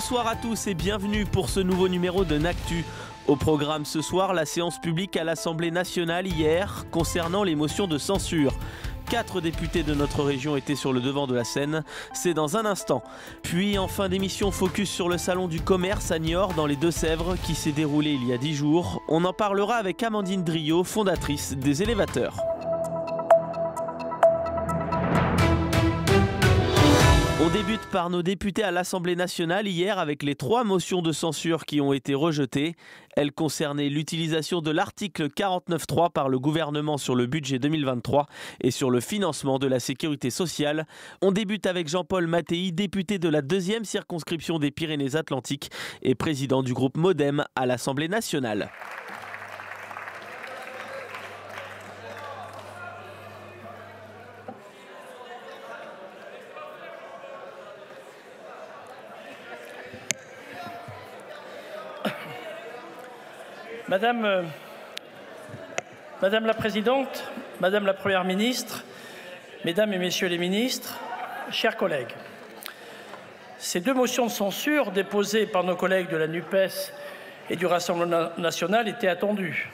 Bonsoir à tous et bienvenue pour ce nouveau numéro de N'Actu. Au programme ce soir, la séance publique à l'Assemblée nationale hier concernant les motions de censure. 4 députés de notre région étaient sur le devant de la scène, c'est dans un instant. Puis en fin d'émission, focus sur le salon du commerce à Niort dans les Deux-Sèvres qui s'est déroulé il y a 10 jours. On en parlera avec Amandine Driot, fondatrice des Élévateurs. On débute par nos députés à l'Assemblée nationale hier avec les 3 motions de censure qui ont été rejetées. Elles concernaient l'utilisation de l'article 49.3 par le gouvernement sur le budget 2023 et sur le financement de la sécurité sociale. On débute avec Jean-Paul Mattei, député de la 2e circonscription des Pyrénées-Atlantiques et président du groupe Modem à l'Assemblée nationale. Madame la Présidente, Madame la Première ministre, Mesdames et Messieurs les ministres, chers collègues, ces 2 motions de censure déposées par nos collègues de la NUPES et du Rassemblement national étaient attendues.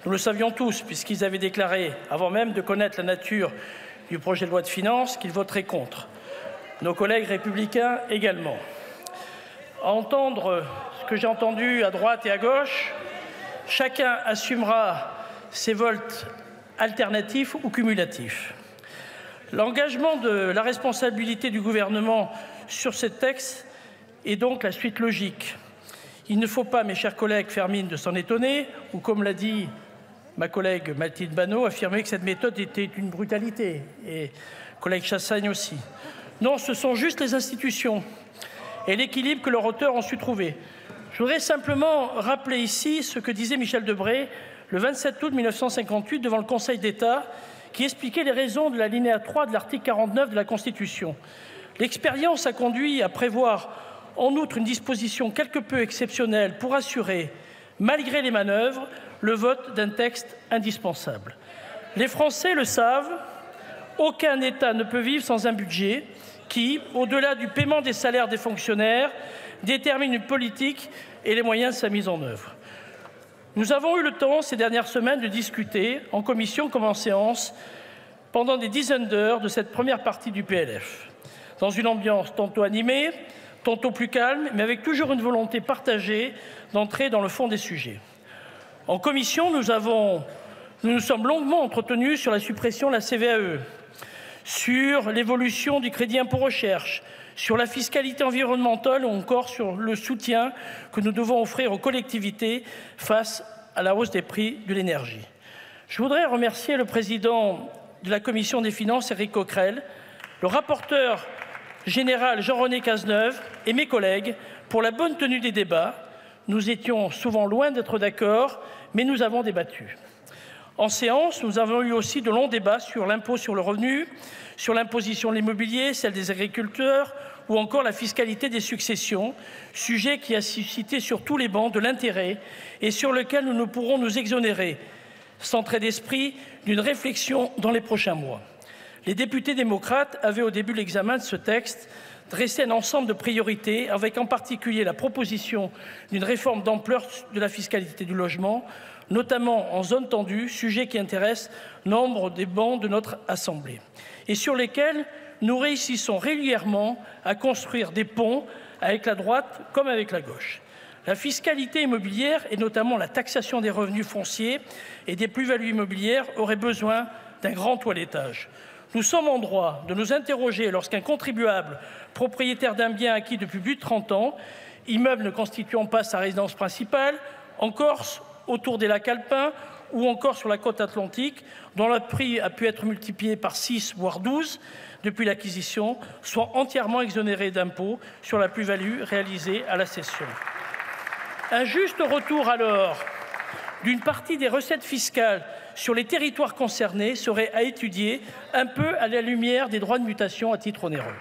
Nous le savions tous puisqu'ils avaient déclaré, avant même de connaître la nature du projet de loi de finances, qu'ils voteraient contre. Nos collègues républicains également. À entendre ce que j'ai entendu à droite et à gauche, chacun assumera ses votes alternatifs ou cumulatifs. L'engagement de la responsabilité du gouvernement sur ce texte est donc la suite logique. Il ne faut pas, mes chers collègues, faire mine de s'en étonner, ou comme l'a dit ma collègue Mathilde Banot, affirmer que cette méthode était une brutalité, et collègue Chassaigne aussi. Non, ce sont juste les institutions et l'équilibre que leurs auteurs ont su trouver. Je voudrais simplement rappeler ici ce que disait Michel Debré le 27 août 1958 devant le Conseil d'État, qui expliquait les raisons de l'alinéa 3 de l'article 49 de la Constitution. L'expérience a conduit à prévoir en outre une disposition quelque peu exceptionnelle pour assurer, malgré les manœuvres, le vote d'un texte indispensable. Les Français le savent, aucun État ne peut vivre sans un budget qui, au-delà du paiement des salaires des fonctionnaires, détermine une politique et les moyens de sa mise en œuvre. Nous avons eu le temps ces dernières semaines de discuter, en commission comme en séance, pendant des dizaines d'heures de cette première partie du PLF, dans une ambiance tantôt animée, tantôt plus calme, mais avec toujours une volonté partagée d'entrer dans le fond des sujets. En commission, nous nous sommes longuement entretenus sur la suppression de la CVAE, sur l'évolution du crédit impôt recherche, sur la fiscalité environnementale ou encore sur le soutien que nous devons offrir aux collectivités face à la hausse des prix de l'énergie. Je voudrais remercier le président de la Commission des finances, Éric Coquerel, le rapporteur général Jean-René Cazeneuve et mes collègues pour la bonne tenue des débats. Nous étions souvent loin d'être d'accord, mais nous avons débattu. En séance, nous avons eu aussi de longs débats sur l'impôt sur le revenu, sur l'imposition de l'immobilier, celle des agriculteurs ou encore la fiscalité des successions, sujet qui a suscité sur tous les bancs de l'intérêt et sur lequel nous ne pourrons nous exonérer, sans trait d'esprit, d'une réflexion dans les prochains mois. Les députés démocrates avaient, au début de l'examen de ce texte, dressé un ensemble de priorités, avec en particulier la proposition d'une réforme d'ampleur de la fiscalité du logement, notamment en zone tendue, sujet qui intéresse nombre des bancs de notre Assemblée, et sur lesquels nous réussissons régulièrement à construire des ponts avec la droite comme avec la gauche. La fiscalité immobilière, et notamment la taxation des revenus fonciers et des plus-values immobilières, aurait besoin d'un grand toilettage. Nous sommes en droit de nous interroger lorsqu'un contribuable propriétaire d'un bien acquis depuis plus de 30 ans, immeuble ne constituant pas sa résidence principale, en Corse, autour des lacs alpins ou encore sur la côte atlantique, dont le prix a pu être multiplié par 6 voire 12 depuis l'acquisition, soit entièrement exonéré d'impôts sur la plus-value réalisée à la cession. Un juste retour alors d'une partie des recettes fiscales sur les territoires concernés serait à étudier un peu à la lumière des droits de mutation à titre onéreux.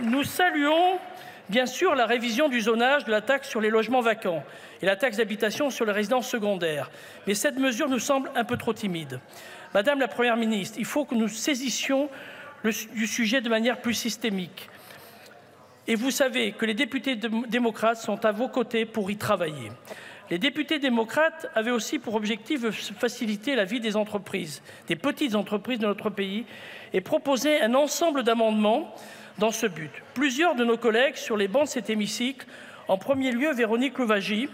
Nous saluons bien sûr la révision du zonage de la taxe sur les logements vacants et la taxe d'habitation sur les résidences secondaires, mais cette mesure nous semble un peu trop timide. Madame la Première ministre, il faut que nous saisissions du sujet de manière plus systémique. Et vous savez que les députés démocrates sont à vos côtés pour y travailler. Les députés démocrates avaient aussi pour objectif de faciliter la vie des entreprises, des petites entreprises de notre pays, et proposer un ensemble d'amendements dans ce but. Plusieurs de nos collègues sur les bancs de cet hémicycle, en premier lieu Véronique Louwagie,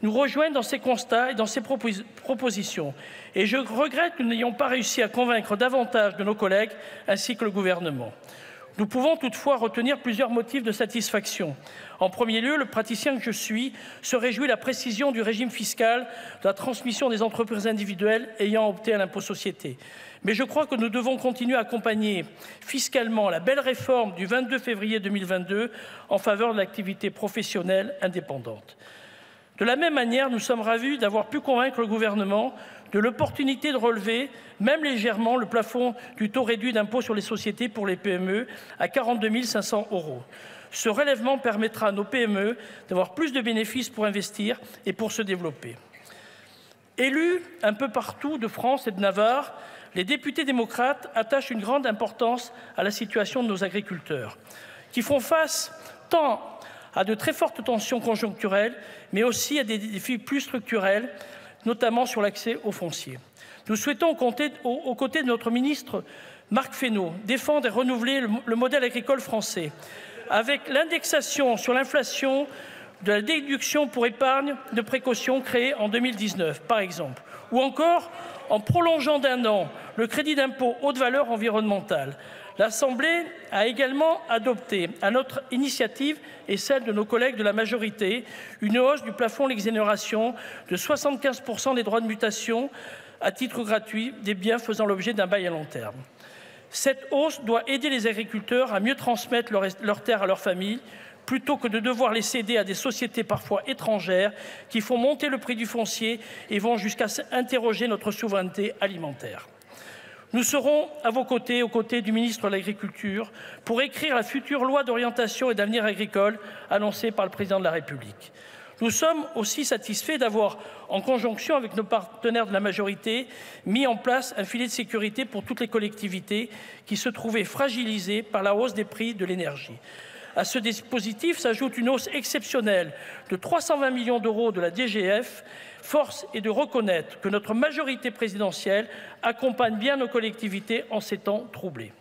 nous rejoignent dans ces constats et dans ces propositions. Et je regrette que nous n'ayons pas réussi à convaincre davantage de nos collègues ainsi que le gouvernement. Nous pouvons toutefois retenir plusieurs motifs de satisfaction. En premier lieu, le praticien que je suis se réjouit de la précision du régime fiscal de la transmission des entreprises individuelles ayant opté à l'impôt société. Mais je crois que nous devons continuer à accompagner fiscalement la belle réforme du 22 février 2022 en faveur de l'activité professionnelle indépendante. De la même manière, nous sommes ravis d'avoir pu convaincre le gouvernement de l'opportunité de relever, même légèrement, le plafond du taux réduit d'impôt sur les sociétés pour les PME à 42 500 €. Ce relèvement permettra à nos PME d'avoir plus de bénéfices pour investir et pour se développer. Élus un peu partout de France et de Navarre, les députés démocrates attachent une grande importance à la situation de nos agriculteurs, qui font face tant à de très fortes tensions conjoncturelles, mais aussi à des défis plus structurels, notamment sur l'accès au foncier. Nous souhaitons, aux côtés de notre ministre Marc Fesneau, défendre et renouveler le modèle agricole français, avec l'indexation sur l'inflation de la déduction pour épargne de précaution créée en 2019, par exemple, ou encore en prolongeant d'1 an le crédit d'impôt haute valeur environnementale. L'Assemblée a également adopté, à notre initiative et celle de nos collègues de la majorité, une hausse du plafond de l'exonération de 75 % des droits de mutation à titre gratuit des biens faisant l'objet d'un bail à long terme. Cette hausse doit aider les agriculteurs à mieux transmettre leurs terres à leurs familles, plutôt que de devoir les céder à des sociétés parfois étrangères qui font monter le prix du foncier et vont jusqu'à interroger notre souveraineté alimentaire. Nous serons à vos côtés, aux côtés du ministre de l'Agriculture, pour écrire la future loi d'orientation et d'avenir agricole annoncée par le Président de la République. Nous sommes aussi satisfaits d'avoir, en conjonction avec nos partenaires de la majorité, mis en place un filet de sécurité pour toutes les collectivités qui se trouvaient fragilisées par la hausse des prix de l'énergie. À ce dispositif s'ajoute une hausse exceptionnelle de 320 millions € de la DGF. Force est de reconnaître que notre majorité présidentielle accompagne bien nos collectivités en ces temps troublés.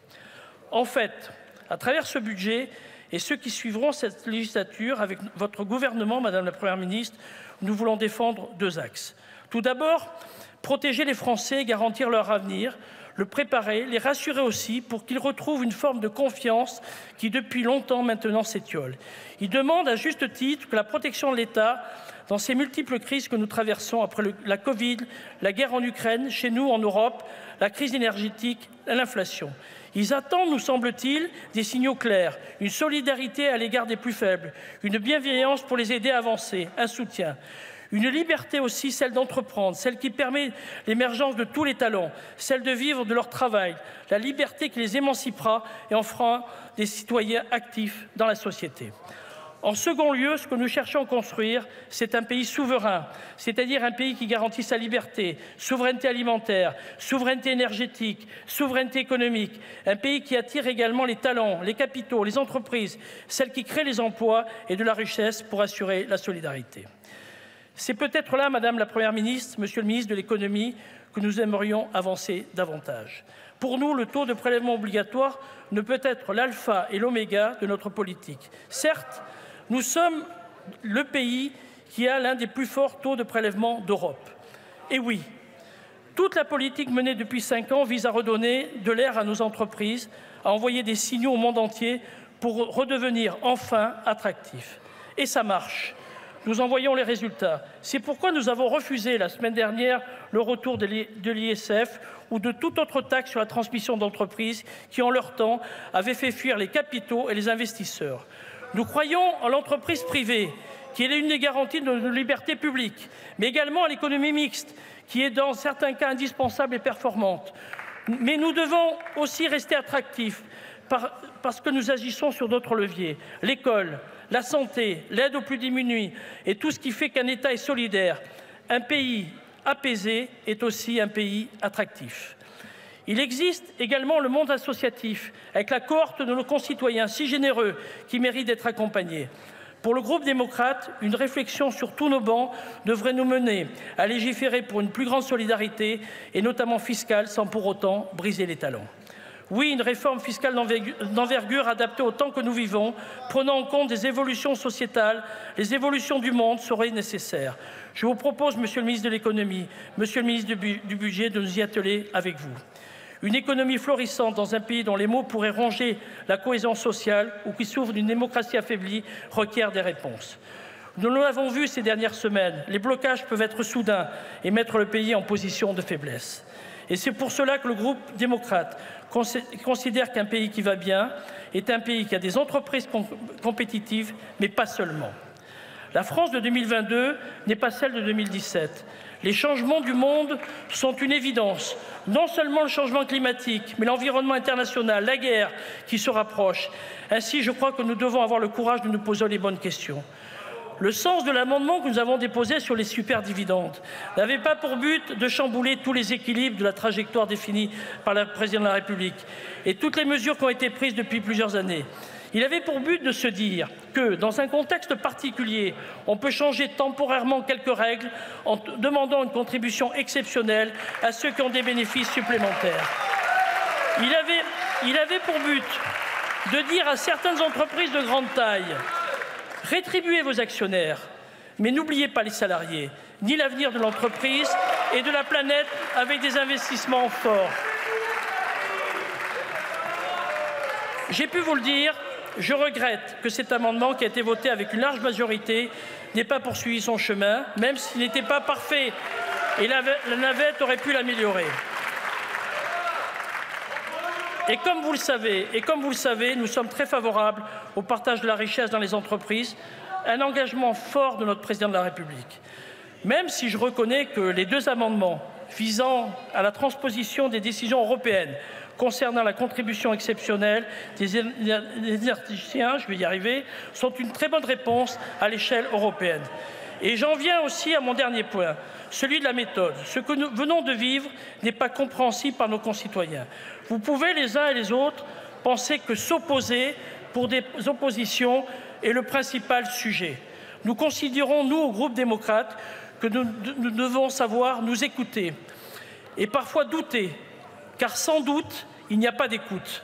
En fait, à travers ce budget et ceux qui suivront cette législature, avec votre gouvernement, Madame la Première ministre, nous voulons défendre 2 axes. Tout d'abord, protéger les Français et garantir leur avenir, le préparer, les rassurer aussi pour qu'ils retrouvent une forme de confiance qui, depuis longtemps maintenant, s'étiole. Ils demandent à juste titre que la protection de l'État, dans ces multiples crises que nous traversons après la Covid, la guerre en Ukraine, chez nous en Europe, la crise énergétique, l'inflation. Ils attendent, nous semble-t-il, des signaux clairs, une solidarité à l'égard des plus faibles, une bienveillance pour les aider à avancer, un soutien. Une liberté aussi, celle d'entreprendre, celle qui permet l'émergence de tous les talents, celle de vivre de leur travail, la liberté qui les émancipera et en fera des citoyens actifs dans la société. En second lieu, ce que nous cherchons à construire, c'est un pays souverain, c'est-à-dire un pays qui garantit sa liberté, souveraineté alimentaire, souveraineté énergétique, souveraineté économique, un pays qui attire également les talents, les capitaux, les entreprises, celles qui créent les emplois et de la richesse pour assurer la solidarité. C'est peut-être là, Madame la Première ministre, Monsieur le ministre de l'Économie, que nous aimerions avancer davantage. Pour nous, le taux de prélèvement obligatoire ne peut être l'alpha et l'oméga de notre politique. Certes, nous sommes le pays qui a l'un des plus forts taux de prélèvement d'Europe. Et oui, toute la politique menée depuis 5 ans vise à redonner de l'air à nos entreprises, à envoyer des signaux au monde entier pour redevenir enfin attractifs. Et ça marche. Nous en voyons les résultats. C'est pourquoi nous avons refusé la semaine dernière le retour de l'ISF ou de toute autre taxe sur la transmission d'entreprises qui, en leur temps, avaient fait fuir les capitaux et les investisseurs. Nous croyons en l'entreprise privée, qui est l'une des garanties de nos libertés publiques, mais également à l'économie mixte, qui est dans certains cas indispensable et performante. Mais nous devons aussi rester attractifs parce que nous agissons sur d'autres leviers. L'école, la santé, l'aide aux plus démunis et tout ce qui fait qu'un État est solidaire. Un pays apaisé est aussi un pays attractif. Il existe également le monde associatif, avec la cohorte de nos concitoyens si généreux qui méritent d'être accompagnés. Pour le groupe démocrate, une réflexion sur tous nos bancs devrait nous mener à légiférer pour une plus grande solidarité, et notamment fiscale, sans pour autant briser les talons. Oui, une réforme fiscale d'envergure adaptée au temps que nous vivons, prenant en compte des évolutions sociétales, les évolutions du monde serait nécessaire. Je vous propose, Monsieur le ministre de l'Économie, Monsieur le ministre du Budget, de nous y atteler avec vous. Une économie florissante dans un pays dont les maux pourraient ronger la cohésion sociale ou qui souffre d'une démocratie affaiblie requiert des réponses. Nous l'avons vu ces dernières semaines, les blocages peuvent être soudains et mettre le pays en position de faiblesse. Et c'est pour cela que le groupe démocrate considère qu'un pays qui va bien est un pays qui a des entreprises compétitives, mais pas seulement. La France de 2022 n'est pas celle de 2017. Les changements du monde sont une évidence. Non seulement le changement climatique, mais l'environnement international, la guerre qui se rapproche. Ainsi, je crois que nous devons avoir le courage de nous poser les bonnes questions. Le sens de l'amendement que nous avons déposé sur les superdividendes n'avait pas pour but de chambouler tous les équilibres de la trajectoire définie par le président de la République et toutes les mesures qui ont été prises depuis plusieurs années. Il avait pour but de se dire que, dans un contexte particulier, on peut changer temporairement quelques règles en demandant une contribution exceptionnelle à ceux qui ont des bénéfices supplémentaires. Il avait pour but de dire à certaines entreprises de grande taille: rétribuez vos actionnaires, mais n'oubliez pas les salariés, ni l'avenir de l'entreprise et de la planète avec des investissements forts. J'ai pu vous le dire, je regrette que cet amendement, qui a été voté avec une large majorité, n'ait pas poursuivi son chemin, même s'il n'était pas parfait, et la navette aurait pu l'améliorer. Et comme vous le savez, nous sommes très favorables au partage de la richesse dans les entreprises, un engagement fort de notre président de la République. Même si je reconnais que les deux amendements visant à la transposition des décisions européennes concernant la contribution exceptionnelle des énergéticiens, je vais y arriver, sont une très bonne réponse à l'échelle européenne. Et j'en viens aussi à mon dernier point, celui de la méthode. Ce que nous venons de vivre n'est pas compréhensible par nos concitoyens. Vous pouvez, les uns et les autres, penser que s'opposer pour des oppositions est le principal sujet. Nous considérons, nous, au groupe démocrate, que nous devons savoir nous écouter et parfois douter, car sans doute, il n'y a pas d'écoute.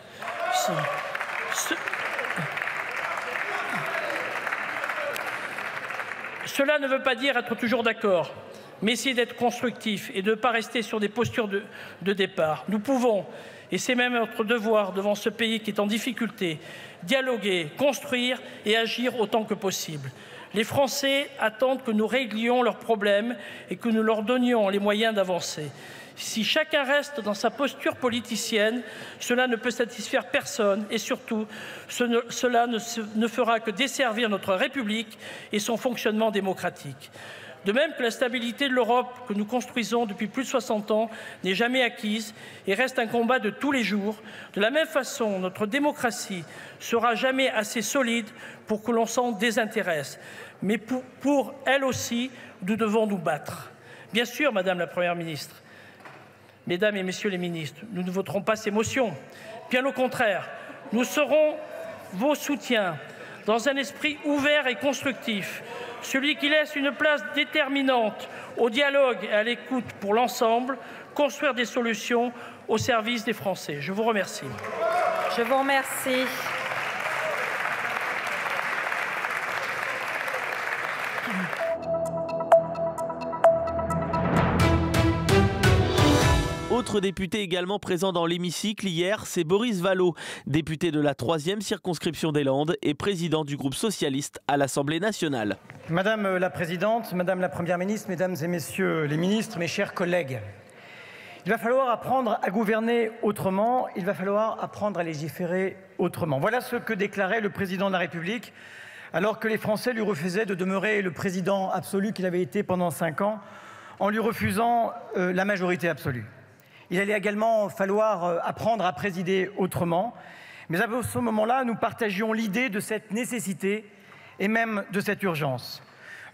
Cela ne veut pas dire être toujours d'accord, mais essayer d'être constructif et de ne pas rester sur des postures de départ. Nous pouvons, et c'est même notre devoir devant ce pays qui est en difficulté, dialoguer, construire et agir autant que possible. Les Français attendent que nous réglions leurs problèmes et que nous leur donnions les moyens d'avancer. Si chacun reste dans sa posture politicienne, cela ne peut satisfaire personne et surtout, cela ne fera que desservir notre République et son fonctionnement démocratique. De même que la stabilité de l'Europe que nous construisons depuis plus de 60 ans n'est jamais acquise et reste un combat de tous les jours, de la même façon, notre démocratie sera jamais assez solide pour que l'on s'en désintéresse. Mais pour elle aussi, nous devons nous battre. Bien sûr, Madame la Première ministre, Mesdames et Messieurs les ministres, nous ne voterons pas ces motions. Bien au contraire, nous serons vos soutiens dans un esprit ouvert et constructif, celui qui laisse une place déterminante au dialogue et à l'écoute pour l'ensemble, construire des solutions au service des Français. Je vous remercie. Je vous remercie. Autre député également présent dans l'hémicycle hier, c'est Boris Vallaud, député de la 3e circonscription des Landes et président du groupe socialiste à l'Assemblée nationale. Madame la Présidente, Madame la Première ministre, Mesdames et Messieurs les ministres, mes chers collègues, il va falloir apprendre à gouverner autrement, il va falloir apprendre à légiférer autrement. Voilà ce que déclarait le président de la République alors que les Français lui refusaient de demeurer le président absolu qu'il avait été pendant 5 ans en lui refusant la majorité absolue. Il allait également falloir apprendre à présider autrement. Mais à ce moment-là, nous partagions l'idée de cette nécessité et même de cette urgence.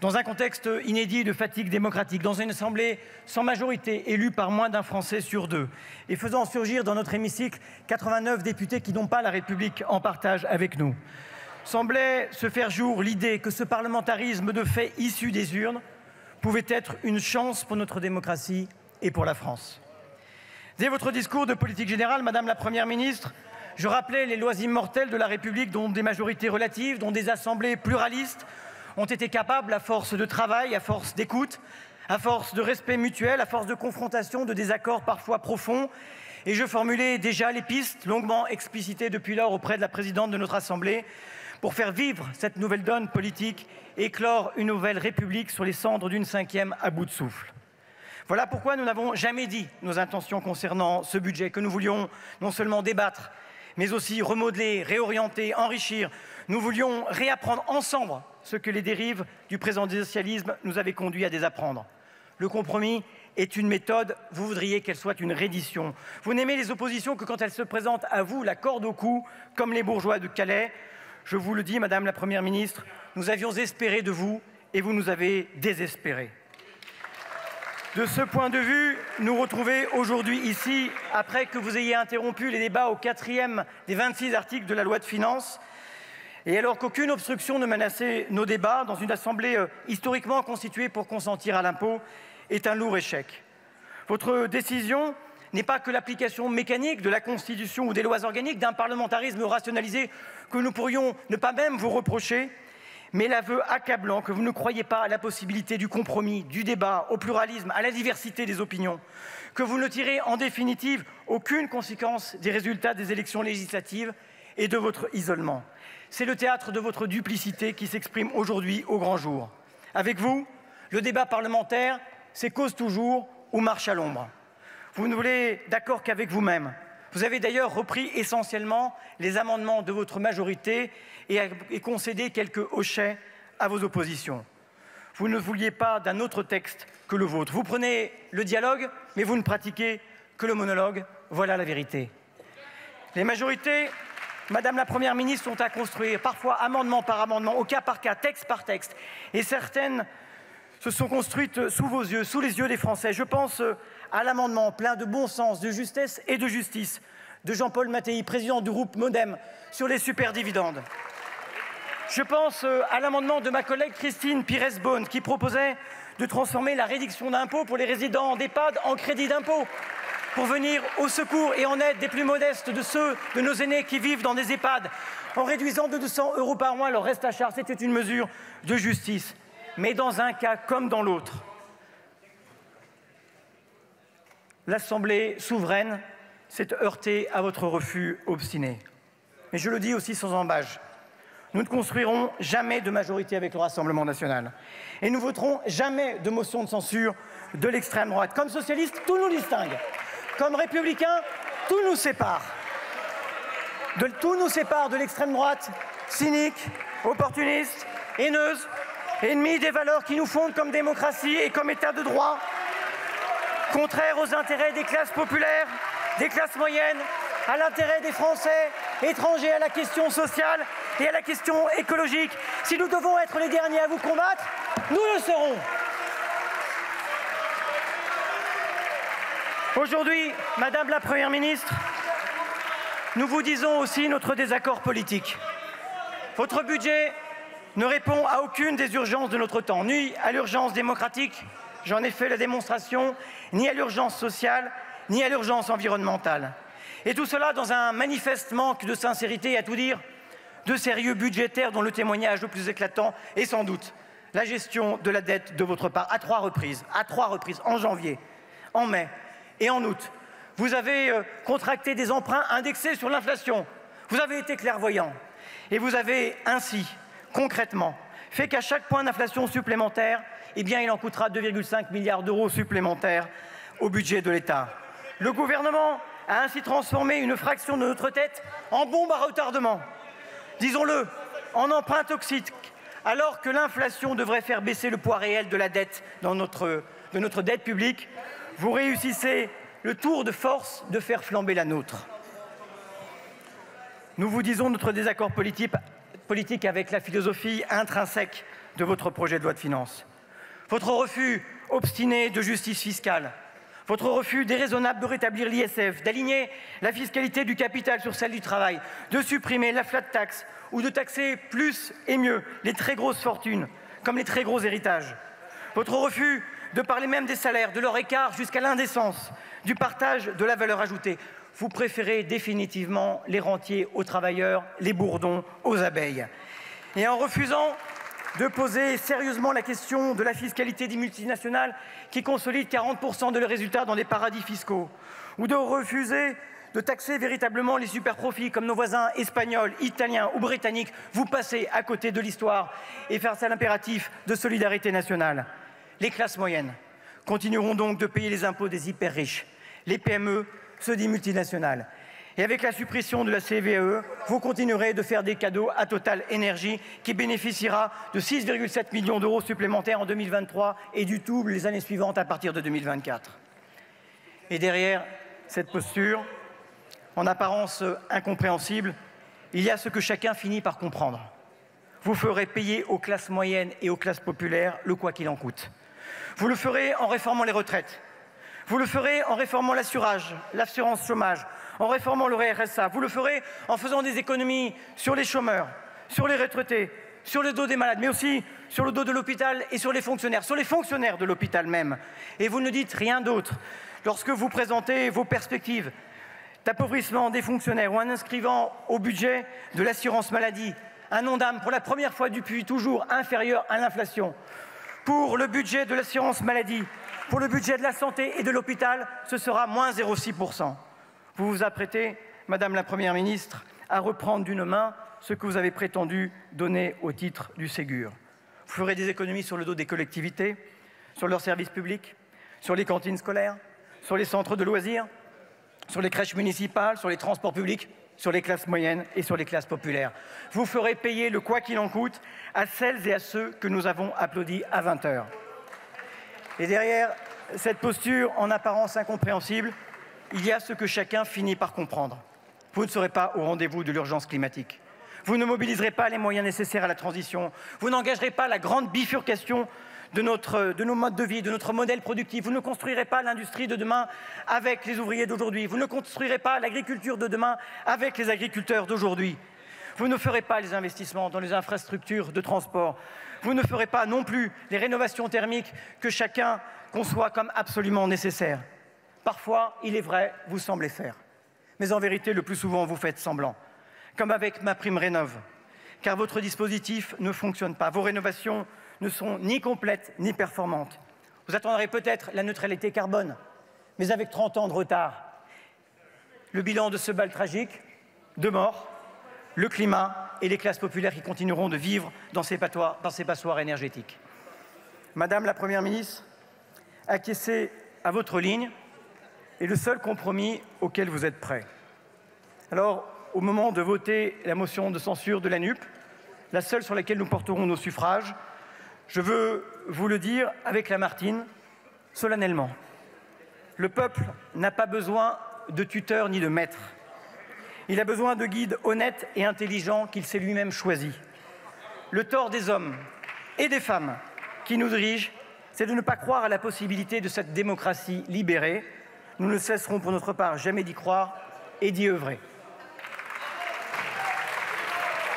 Dans un contexte inédit de fatigue démocratique, dans une assemblée sans majorité, élue par moins d'un Français sur deux, et faisant surgir dans notre hémicycle 89 députés qui n'ont pas la République en partage avec nous, semblait se faire jour l'idée que ce parlementarisme de fait issu des urnes pouvait être une chance pour notre démocratie et pour la France. Dès votre discours de politique générale, Madame la Première ministre, je rappelais les lois immortelles de la République dont des majorités relatives, dont des assemblées pluralistes ont été capables, à force de travail, à force d'écoute, à force de respect mutuel, à force de confrontation, de désaccords parfois profonds. Et je formulais déjà les pistes longuement explicitées depuis lors auprès de la présidente de notre Assemblée pour faire vivre cette nouvelle donne politique et clore une nouvelle République sur les cendres d'une cinquième à bout de souffle. Voilà pourquoi nous n'avons jamais dit nos intentions concernant ce budget, que nous voulions non seulement débattre, mais aussi remodeler, réorienter, enrichir. Nous voulions réapprendre ensemble ce que les dérives du présidentialisme nous avaient conduit à désapprendre. Le compromis est une méthode, vous voudriez qu'elle soit une reddition. Vous n'aimez les oppositions que quand elles se présentent à vous la corde au cou, comme les bourgeois de Calais. Je vous le dis, Madame la Première ministre, nous avions espéré de vous et vous nous avez désespérés. De ce point de vue, nous retrouvons aujourd'hui ici, après que vous ayez interrompu les débats au 4e des 26 articles de la loi de finances, et alors qu'aucune obstruction ne menaçait nos débats dans une assemblée historiquement constituée pour consentir à l'impôt, est un lourd échec. Votre décision n'est pas que l'application mécanique de la Constitution ou des lois organiques d'un parlementarisme rationalisé que nous pourrions ne pas même vous reprocher, mais l'aveu accablant que vous ne croyez pas à la possibilité du compromis, du débat, au pluralisme, à la diversité des opinions, que vous ne tirez en définitive aucune conséquence des résultats des élections législatives et de votre isolement. C'est le théâtre de votre duplicité qui s'exprime aujourd'hui au grand jour. Avec vous, le débat parlementaire, c'est cause toujours ou marche à l'ombre. Vous ne voulez d'accord qu'avec vous-même. Vous avez d'ailleurs repris essentiellement les amendements de votre majorité et concédé quelques hochets à vos oppositions. Vous ne vouliez pas d'un autre texte que le vôtre. Vous prenez le dialogue, mais vous ne pratiquez que le monologue. Voilà la vérité. Les majorités, Madame la Première ministre, sont à construire, parfois amendement par amendement, au cas par cas, texte par texte. Et certaines se sont construites sous vos yeux, sous les yeux des Français. Je pense à l'amendement plein de bon sens, de justesse et de justice de Jean-Paul Mattei, président du groupe MoDem, sur les superdividendes. Je pense à l'amendement de ma collègue Christine Pires-Beaune qui proposait de transformer la réduction d'impôt pour les résidents d'EHPAD en crédit d'impôt pour venir au secours et en aide des plus modestes de ceux de nos aînés qui vivent dans des EHPAD en réduisant de 200 € par mois leur reste à charge. C'était une mesure de justice. Mais dans un cas comme dans l'autre, l'Assemblée souveraine s'est heurtée à votre refus obstiné. Mais je le dis aussi sans ambages, nous ne construirons jamais de majorité avec le Rassemblement national. Et nous voterons jamais de motion de censure de l'extrême droite. Comme socialistes, tout nous distingue. Comme républicains, tout nous sépare. Tout nous sépare de l'extrême droite, cynique, opportuniste, haineuse, ennemie des valeurs qui nous fondent comme démocratie et comme état de droit, contraire aux intérêts des classes populaires, des classes moyennes, à l'intérêt des Français, étrangers à la question sociale et à la question écologique. Si nous devons être les derniers à vous combattre, nous le serons. Aujourd'hui, Madame la Première ministre, nous vous disons aussi notre désaccord politique. Votre budget ne répond à aucune des urgences de notre temps, ni à l'urgence démocratique, j'en ai fait la démonstration, ni à l'urgence sociale, ni à l'urgence environnementale. Et tout cela dans un manifeste manque de sincérité et à tout dire, de sérieux budgétaire dont le témoignage le plus éclatant est sans doute la gestion de la dette de votre part à trois reprises, en janvier, en mai et en août. Vous avez contracté des emprunts indexés sur l'inflation. Vous avez été clairvoyant et vous avez ainsi, concrètement, fait qu'à chaque point d'inflation supplémentaire, eh bien, il en coûtera 2,5 milliards d'euros supplémentaires au budget de l'État. Le gouvernement a ainsi transformé une fraction de notre dette en bombe à retardement, disons-le, en emprunt toxique, alors que l'inflation devrait faire baisser le poids réel de la dette de notre dette publique. Vous réussissez le tour de force de faire flamber la nôtre. Nous vous disons notre désaccord politique avec la philosophie intrinsèque de votre projet de loi de finances. Votre refus obstiné de justice fiscale, votre refus déraisonnable de rétablir l'ISF, d'aligner la fiscalité du capital sur celle du travail, de supprimer la flat tax ou de taxer plus et mieux les très grosses fortunes, comme les très gros héritages. Votre refus de parler même des salaires, de leur écart jusqu'à l'indécence, du partage de la valeur ajoutée. Vous préférez définitivement les rentiers aux travailleurs, les bourdons aux abeilles. Et en refusant de poser sérieusement la question de la fiscalité des multinationales qui consolident 40% de leurs résultats dans des paradis fiscaux, ou de refuser de taxer véritablement les superprofits comme nos voisins espagnols, italiens ou britanniques, vous passez à côté de l'histoire et face à l'impératif de solidarité nationale. Les classes moyennes continueront donc de payer les impôts des hyper riches, les PME, ceux des multinationales. Et avec la suppression de la CVAE, vous continuerez de faire des cadeaux à Total Énergie qui bénéficiera de 6,7 millions d'euros supplémentaires en 2023 et du double les années suivantes à partir de 2024. Et derrière cette posture, en apparence incompréhensible, il y a ce que chacun finit par comprendre. Vous ferez payer aux classes moyennes et aux classes populaires le quoi qu'il en coûte. Vous le ferez en réformant les retraites. Vous le ferez en réformant l'assurance chômage, en réformant le RSA. Vous le ferez en faisant des économies sur les chômeurs, sur les retraités, sur le dos des malades, mais aussi sur le dos de l'hôpital et sur les fonctionnaires de l'hôpital même. Et vous ne dites rien d'autre lorsque vous présentez vos perspectives d'appauvrissement des fonctionnaires ou en inscrivant au budget de l'assurance maladie un Ondam pour la première fois depuis toujours inférieur à l'inflation. Pour le budget de l'assurance maladie, pour le budget de la santé et de l'hôpital, ce sera moins 0,6%. Vous vous apprêtez, Madame la Première ministre, à reprendre d'une main ce que vous avez prétendu donner au titre du Ségur. Vous ferez des économies sur le dos des collectivités, sur leurs services publics, sur les cantines scolaires, sur les centres de loisirs, sur les crèches municipales, sur les transports publics, sur les classes moyennes et sur les classes populaires. Vous ferez payer le quoi qu'il en coûte à celles et à ceux que nous avons applaudis à 20h. Et derrière cette posture en apparence incompréhensible, il y a ce que chacun finit par comprendre. Vous ne serez pas au rendez-vous de l'urgence climatique. Vous ne mobiliserez pas les moyens nécessaires à la transition. Vous n'engagerez pas la grande bifurcation de nos modes de vie, de notre modèle productif. Vous ne construirez pas l'industrie de demain avec les ouvriers d'aujourd'hui. Vous ne construirez pas l'agriculture de demain avec les agriculteurs d'aujourd'hui. Vous ne ferez pas les investissements dans les infrastructures de transport. Vous ne ferez pas non plus les rénovations thermiques que chacun conçoit comme absolument nécessaires. Parfois, il est vrai, vous semblez faire. Mais en vérité, le plus souvent, vous faites semblant. Comme avec MaPrimeRénov'. Car votre dispositif ne fonctionne pas. Vos rénovations ne sont ni complètes ni performantes. Vous attendrez peut-être la neutralité carbone, mais avec 30 ans de retard. Le bilan de ce bal tragique, 2 morts, le climat et les classes populaires qui continueront de vivre dans ces passoires énergétiques. Madame la Première ministre, acquiescez à votre ligne est le seul compromis auquel vous êtes prêts. Alors, au moment de voter la motion de censure de la NUP, la seule sur laquelle nous porterons nos suffrages, je veux vous le dire avec Lamartine, solennellement. Le peuple n'a pas besoin de tuteur ni de maître. Il a besoin de guides honnêtes et intelligents qu'il s'est lui-même choisis. Le tort des hommes et des femmes qui nous dirigent, c'est de ne pas croire à la possibilité de cette démocratie libérée. Nous ne cesserons pour notre part jamais d'y croire et d'y œuvrer.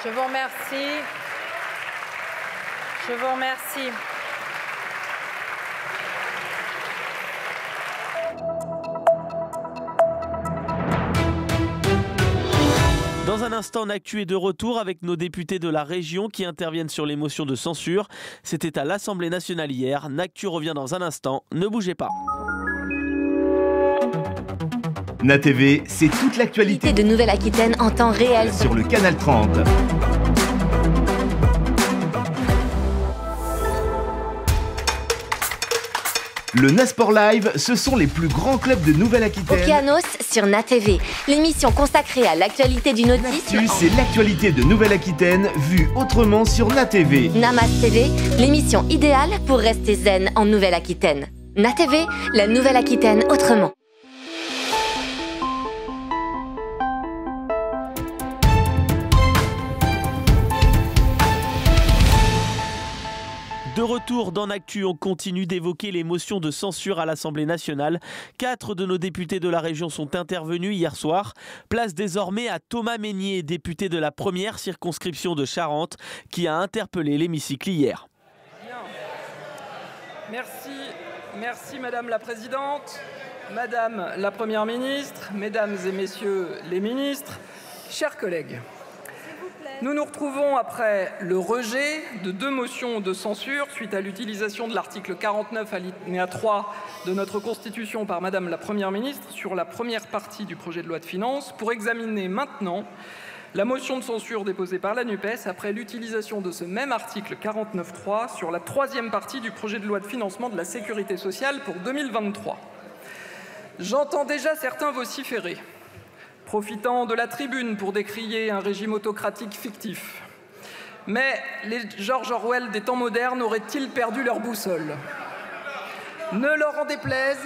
Je vous remercie. Je vous remercie. Dans un instant, Actu est de retour avec nos députés de la région qui interviennent sur les motions de censure. C'était à l'Assemblée nationale hier. Actu revient dans un instant. Ne bougez pas. NATV, c'est toute l'actualité de Nouvelle-Aquitaine en temps réel sur le canal 30. Le Nasport Live, ce sont les plus grands clubs de Nouvelle-Aquitaine. Okeanos sur NATV, l'émission consacrée à l'actualité du nautisme. L'actu, c'est l'actualité de Nouvelle-Aquitaine vue autrement sur NATV. Namas TV, l'émission idéale pour rester zen en Nouvelle-Aquitaine. NATV, la Nouvelle-Aquitaine autrement. De retour dans Actu, on continue d'évoquer les motions de censure à l'Assemblée nationale. 4 de nos députés de la région sont intervenus hier soir. Place désormais à Thomas Mesnier, député de la première circonscription de Charente, qui a interpellé l'hémicycle hier. Merci Madame la Présidente, Madame la Première ministre, Mesdames et Messieurs les ministres, chers collègues. Nous nous retrouvons après le rejet de 2 motions de censure suite à l'utilisation de l'article 49 alinéa 3 de notre Constitution par Madame la Première ministre sur la première partie du projet de loi de finances pour examiner maintenant la motion de censure déposée par la NUPES après l'utilisation de ce même article 49.3 sur la 3e partie du projet de loi de financement de la Sécurité sociale pour 2023. J'entends déjà certains vociférer, profitant de la tribune pour décrier un régime autocratique fictif. Mais les George Orwell des temps modernes auraient-ils perdu leur boussole? Ne leur en déplaise,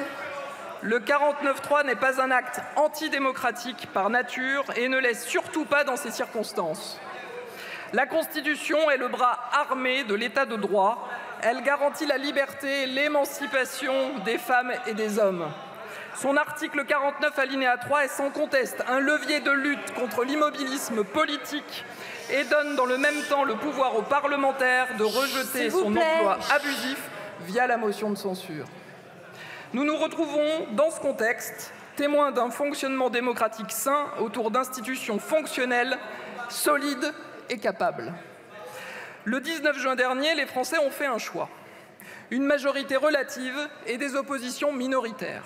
le 49.3 n'est pas un acte antidémocratique par nature et ne l'est surtout pas dans ces circonstances. La Constitution est le bras armé de l'État de droit. Elle garantit la liberté, l'émancipation des femmes et des hommes. Son article 49 alinéa 3 est sans conteste un levier de lutte contre l'immobilisme politique et donne dans le même temps le pouvoir aux parlementaires de rejeter son emploi abusif via la motion de censure. Nous nous retrouvons dans ce contexte, témoins d'un fonctionnement démocratique sain autour d'institutions fonctionnelles, solides et capables. Le 19 juin dernier, les Français ont fait un choix. Une majorité relative et des oppositions minoritaires.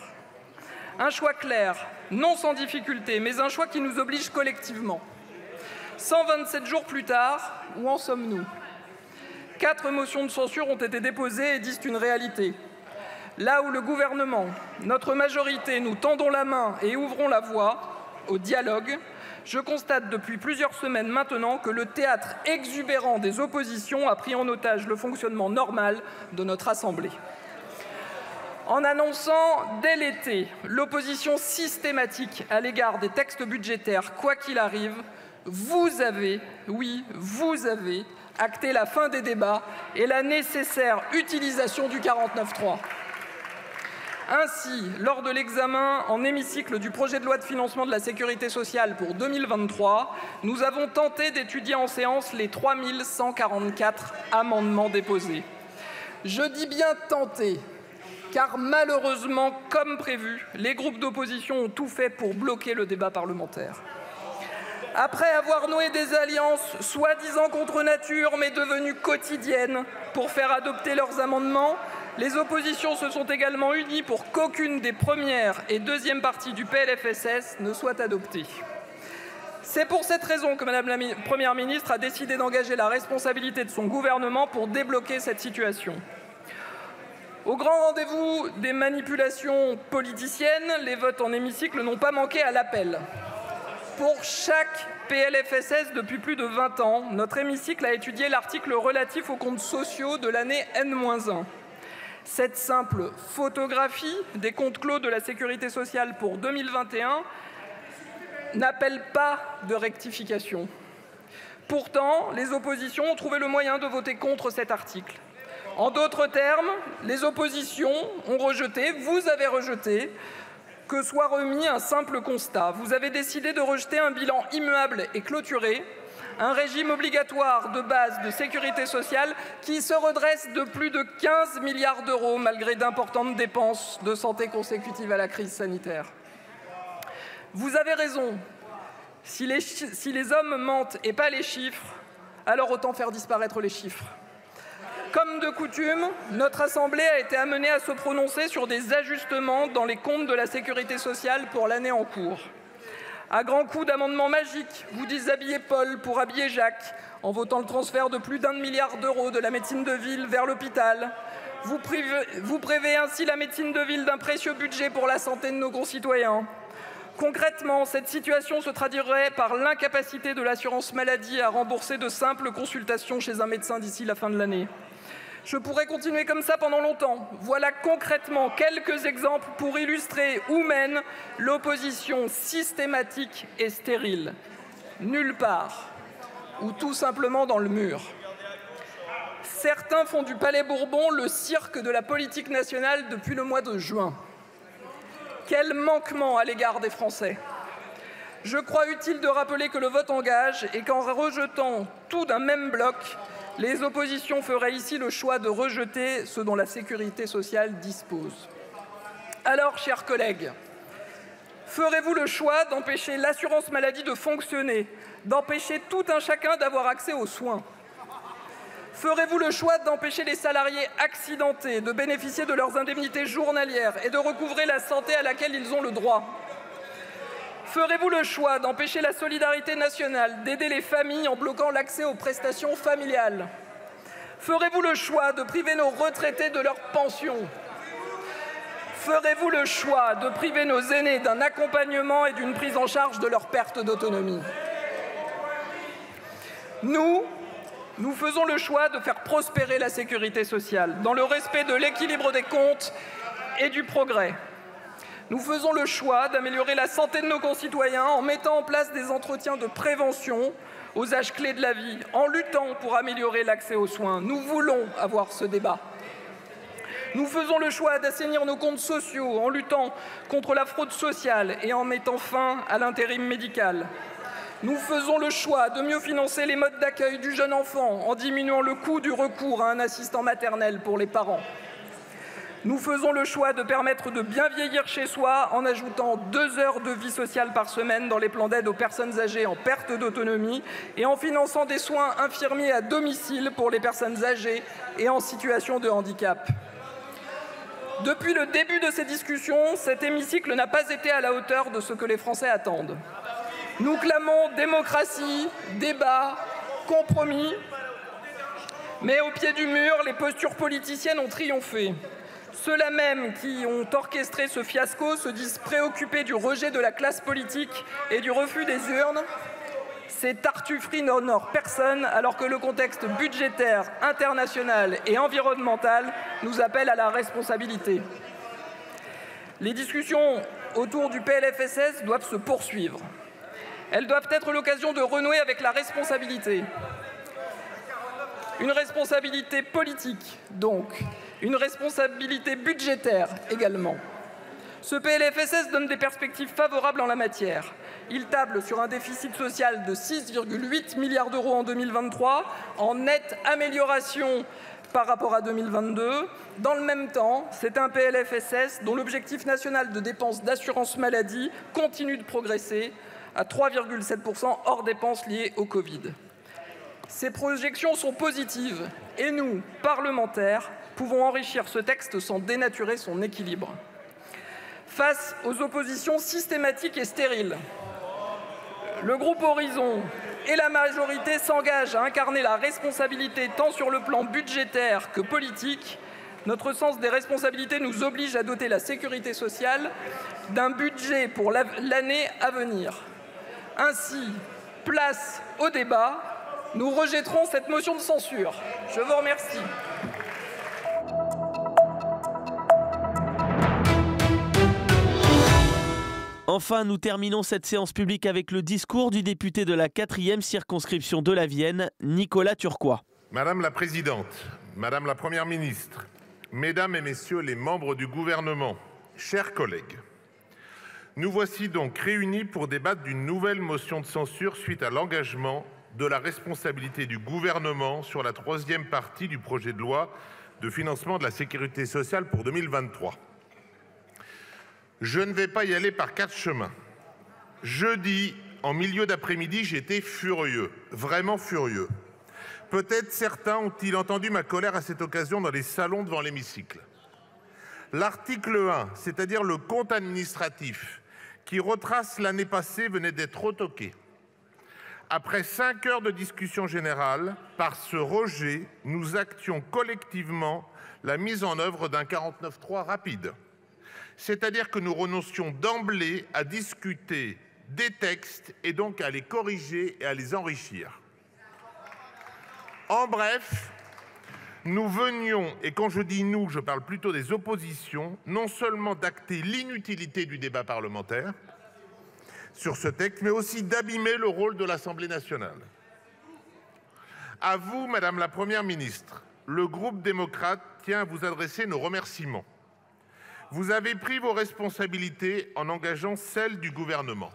Un choix clair, non sans difficulté, mais un choix qui nous oblige collectivement. 127 jours plus tard, où en sommes-nous? 4 motions de censure ont été déposées et disent une réalité. Là où le gouvernement, notre majorité, nous tendons la main et ouvrons la voie au dialogue, je constate depuis plusieurs semaines maintenant que le théâtre exubérant des oppositions a pris en otage le fonctionnement normal de notre Assemblée. En annonçant dès l'été l'opposition systématique à l'égard des textes budgétaires, quoi qu'il arrive, vous avez, oui, vous avez acté la fin des débats et la nécessaire utilisation du 49.3. Ainsi, lors de l'examen en hémicycle du projet de loi de financement de la Sécurité sociale pour 2023, nous avons tenté d'étudier en séance les 3144 amendements déposés. Je dis bien tenter. Car malheureusement, comme prévu, les groupes d'opposition ont tout fait pour bloquer le débat parlementaire. Après avoir noué des alliances soi-disant contre nature, mais devenues quotidiennes, pour faire adopter leurs amendements, les oppositions se sont également unies pour qu'aucune des premières et deuxièmes parties du PLFSS ne soit adoptée. C'est pour cette raison que Madame la Première ministre a décidé d'engager la responsabilité de son gouvernement pour débloquer cette situation. Au grand rendez-vous des manipulations politiciennes, les votes en hémicycle n'ont pas manqué à l'appel. Pour chaque PLFSS depuis plus de 20 ans, notre hémicycle a étudié l'article relatif aux comptes sociaux de l'année N-1. Cette simple photographie des comptes clos de la Sécurité sociale pour 2021 n'appelle pas de rectification. Pourtant, les oppositions ont trouvé le moyen de voter contre cet article. En d'autres termes, les oppositions ont rejeté, vous avez rejeté, que soit remis un simple constat. Vous avez décidé de rejeter un bilan immuable et clôturé, un régime obligatoire de base de sécurité sociale qui se redresse de plus de 15 milliards d'euros malgré d'importantes dépenses de santé consécutives à la crise sanitaire. Vous avez raison. Si les hommes mentent et pas les chiffres, alors autant faire disparaître les chiffres. Comme de coutume, notre Assemblée a été amenée à se prononcer sur des ajustements dans les comptes de la Sécurité sociale pour l'année en cours. À grands coups d'amendements magiques, vous déshabillez Paul pour habiller Jacques en votant le transfert de plus d'1 milliard d'euros de la médecine de ville vers l'hôpital. Vous privez ainsi la médecine de ville d'un précieux budget pour la santé de nos concitoyens. Concrètement, cette situation se traduirait par l'incapacité de l'assurance maladie à rembourser de simples consultations chez un médecin d'ici la fin de l'année. Je pourrais continuer comme ça pendant longtemps. Voilà concrètement quelques exemples pour illustrer où mène l'opposition systématique et stérile. Nulle part, ou tout simplement dans le mur. Certains font du Palais Bourbon le cirque de la politique nationale depuis le mois de juin. Quel manquement à l'égard des Français! Je crois utile de rappeler que le vote engage et qu'en rejetant tout d'un même bloc, les oppositions feraient ici le choix de rejeter ce dont la sécurité sociale dispose. Alors, chers collègues, ferez-vous le choix d'empêcher l'assurance maladie de fonctionner, d'empêcher tout un chacun d'avoir accès aux soins? Ferez-vous le choix d'empêcher les salariés accidentés de bénéficier de leurs indemnités journalières et de recouvrer la santé à laquelle ils ont le droit? Ferez-vous le choix d'empêcher la solidarité nationale, d'aider les familles en bloquant l'accès aux prestations familiales? Ferez-vous le choix de priver nos retraités de leurs pensions? Ferez-vous le choix de priver nos aînés d'un accompagnement et d'une prise en charge de leur perte d'autonomie? Nous faisons le choix de faire prospérer la sécurité sociale, dans le respect de l'équilibre des comptes et du progrès. Nous faisons le choix d'améliorer la santé de nos concitoyens en mettant en place des entretiens de prévention aux âges clés de la vie, en luttant pour améliorer l'accès aux soins. Nous voulons avoir ce débat. Nous faisons le choix d'assainir nos comptes sociaux en luttant contre la fraude sociale et en mettant fin à l'intérim médical. Nous faisons le choix de mieux financer les modes d'accueil du jeune enfant en diminuant le coût du recours à un assistant maternel pour les parents. Nous faisons le choix de permettre de bien vieillir chez soi en ajoutant 2 heures de vie sociale par semaine dans les plans d'aide aux personnes âgées en perte d'autonomie et en finançant des soins infirmiers à domicile pour les personnes âgées et en situation de handicap. Depuis le début de ces discussions, cet hémicycle n'a pas été à la hauteur de ce que les Français attendent. Nous clamons démocratie, débat, compromis, mais au pied du mur, les postures politiciennes ont triomphé. Ceux-là même qui ont orchestré ce fiasco se disent préoccupés du rejet de la classe politique et du refus des urnes. Ces tartufferies n'honorent personne alors que le contexte budgétaire, international et environnemental nous appelle à la responsabilité. Les discussions autour du PLFSS doivent se poursuivre. Elles doivent être l'occasion de renouer avec la responsabilité. Une responsabilité politique, donc. Une responsabilité budgétaire également. Ce PLFSS donne des perspectives favorables en la matière. Il table sur un déficit social de 6,8 milliards d'euros en 2023, en nette amélioration par rapport à 2022. Dans le même temps, c'est un PLFSS dont l'objectif national de dépenses d'assurance maladie continue de progresser à 3,7% hors dépenses liées au Covid. Ces projections sont positives et nous, parlementaires, pouvons enrichir ce texte sans dénaturer son équilibre. Face aux oppositions systématiques et stériles, le groupe Horizon et la majorité s'engagent à incarner la responsabilité tant sur le plan budgétaire que politique. Notre sens des responsabilités nous oblige à doter la sécurité sociale d'un budget pour l'année à venir. Ainsi, place au débat. Nous rejetterons cette motion de censure. Je vous remercie. Enfin, nous terminons cette séance publique avec le discours du député de la 4e circonscription de la Vienne, Nicolas Turquois. Madame la Présidente, Madame la Première ministre, Mesdames et Messieurs les membres du gouvernement, chers collègues, nous voici donc réunis pour débattre d'une nouvelle motion de censure suite à l'engagement de la responsabilité du gouvernement sur la 3e partie du projet de loi de financement de la sécurité sociale pour 2023. Je ne vais pas y aller par 4 chemins. Jeudi, en milieu d'après-midi, j'étais furieux, vraiment furieux. Peut-être certains ont-ils entendu ma colère à cette occasion dans les salons devant l'hémicycle. L'article 1, c'est-à-dire le compte administratif, qui retrace l'année passée, venait d'être retoqué. Après 5 heures de discussion générale, par ce rejet, nous actions collectivement la mise en œuvre d'un 49.3 rapide. C'est-à-dire que nous renoncions d'emblée à discuter des textes et donc à les corriger et à les enrichir. En bref, nous venions, et quand je dis nous, je parle plutôt des oppositions, non seulement d'acter l'inutilité du débat parlementaire sur ce texte, mais aussi d'abîmer le rôle de l'Assemblée nationale. À vous, Madame la Première ministre, le groupe démocrate tient à vous adresser nos remerciements. Vous avez pris vos responsabilités en engageant celles du gouvernement.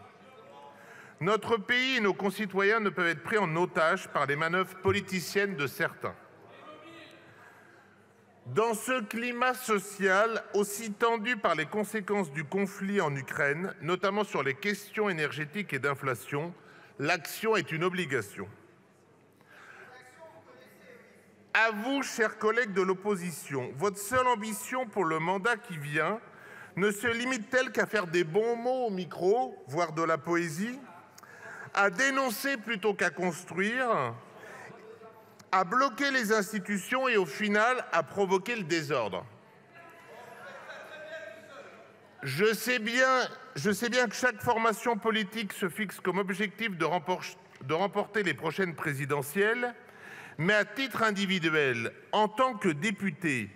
Notre pays et nos concitoyens ne peuvent être pris en otage par les manœuvres politiciennes de certains. Dans ce climat social aussi tendu par les conséquences du conflit en Ukraine, notamment sur les questions énergétiques et d'inflation, l'action est une obligation. À vous, chers collègues de l'opposition, votre seule ambition pour le mandat qui vient ne se limite-t-elle qu'à faire des bons mots au micro, voire de la poésie, à dénoncer plutôt qu'à construire, à bloquer les institutions et au final à provoquer le désordre? Je sais bien que chaque formation politique se fixe comme objectif de remporter les prochaines présidentielles, mais à titre individuel, en tant que député,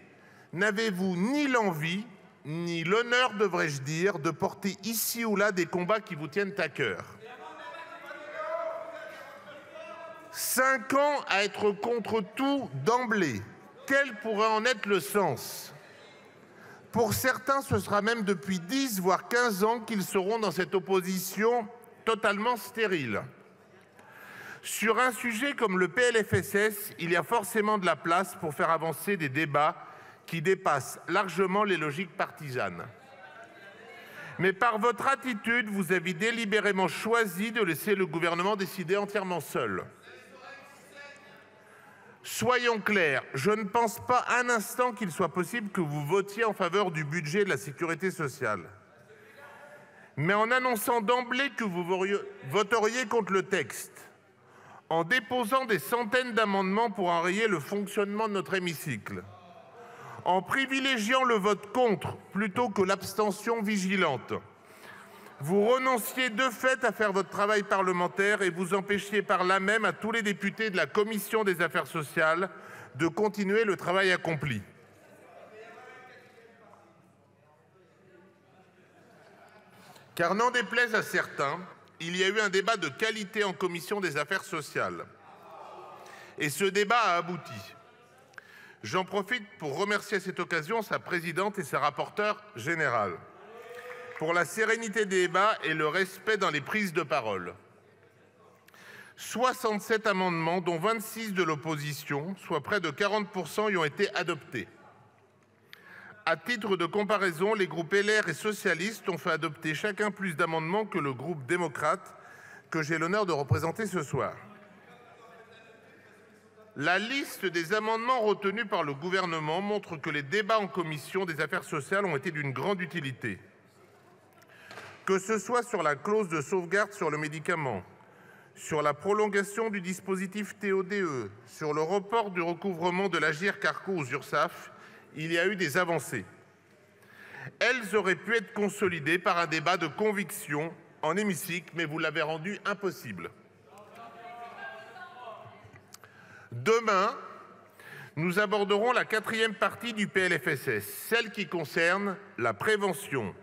n'avez-vous ni l'envie, ni l'honneur, devrais-je dire, de porter ici ou là des combats qui vous tiennent à cœur? 5 ans à être contre tout d'emblée, quel pourrait en être le sens? Pour certains, ce sera même depuis 10 voire 15 ans qu'ils seront dans cette opposition totalement stérile. Sur un sujet comme le PLFSS, il y a forcément de la place pour faire avancer des débats qui dépassent largement les logiques partisanes. Mais par votre attitude, vous avez délibérément choisi de laisser le gouvernement décider entièrement seul. Soyons clairs, je ne pense pas un instant qu'il soit possible que vous votiez en faveur du budget de la sécurité sociale. Mais en annonçant d'emblée que vous voteriez contre le texte, en déposant des centaines d'amendements pour enrayer le fonctionnement de notre hémicycle, en privilégiant le vote contre plutôt que l'abstention vigilante, vous renonciez de fait à faire votre travail parlementaire et vous empêchiez par là même à tous les députés de la Commission des affaires sociales de continuer le travail accompli. Car n'en déplaise à certains, il y a eu un débat de qualité en Commission des affaires sociales. Et ce débat a abouti. J'en profite pour remercier à cette occasion sa présidente et sa rapporteure générale pour la sérénité des débats et le respect dans les prises de parole. 67 amendements, dont 26 de l'opposition, soit près de 40%, y ont été adoptés. À titre de comparaison, les groupes LR et socialistes ont fait adopter chacun plus d'amendements que le groupe démocrate, que j'ai l'honneur de représenter ce soir. La liste des amendements retenus par le gouvernement montre que les débats en commission des affaires sociales ont été d'une grande utilité. Que ce soit sur la clause de sauvegarde sur le médicament, sur la prolongation du dispositif TODE, sur le report du recouvrement de l'Agirc-Arrco aux URSSAF, il y a eu des avancées. Elles auraient pu être consolidées par un débat de conviction en hémicycle, mais vous l'avez rendu impossible. Demain, nous aborderons la 4e partie du PLFSS, celle qui concerne la prévention,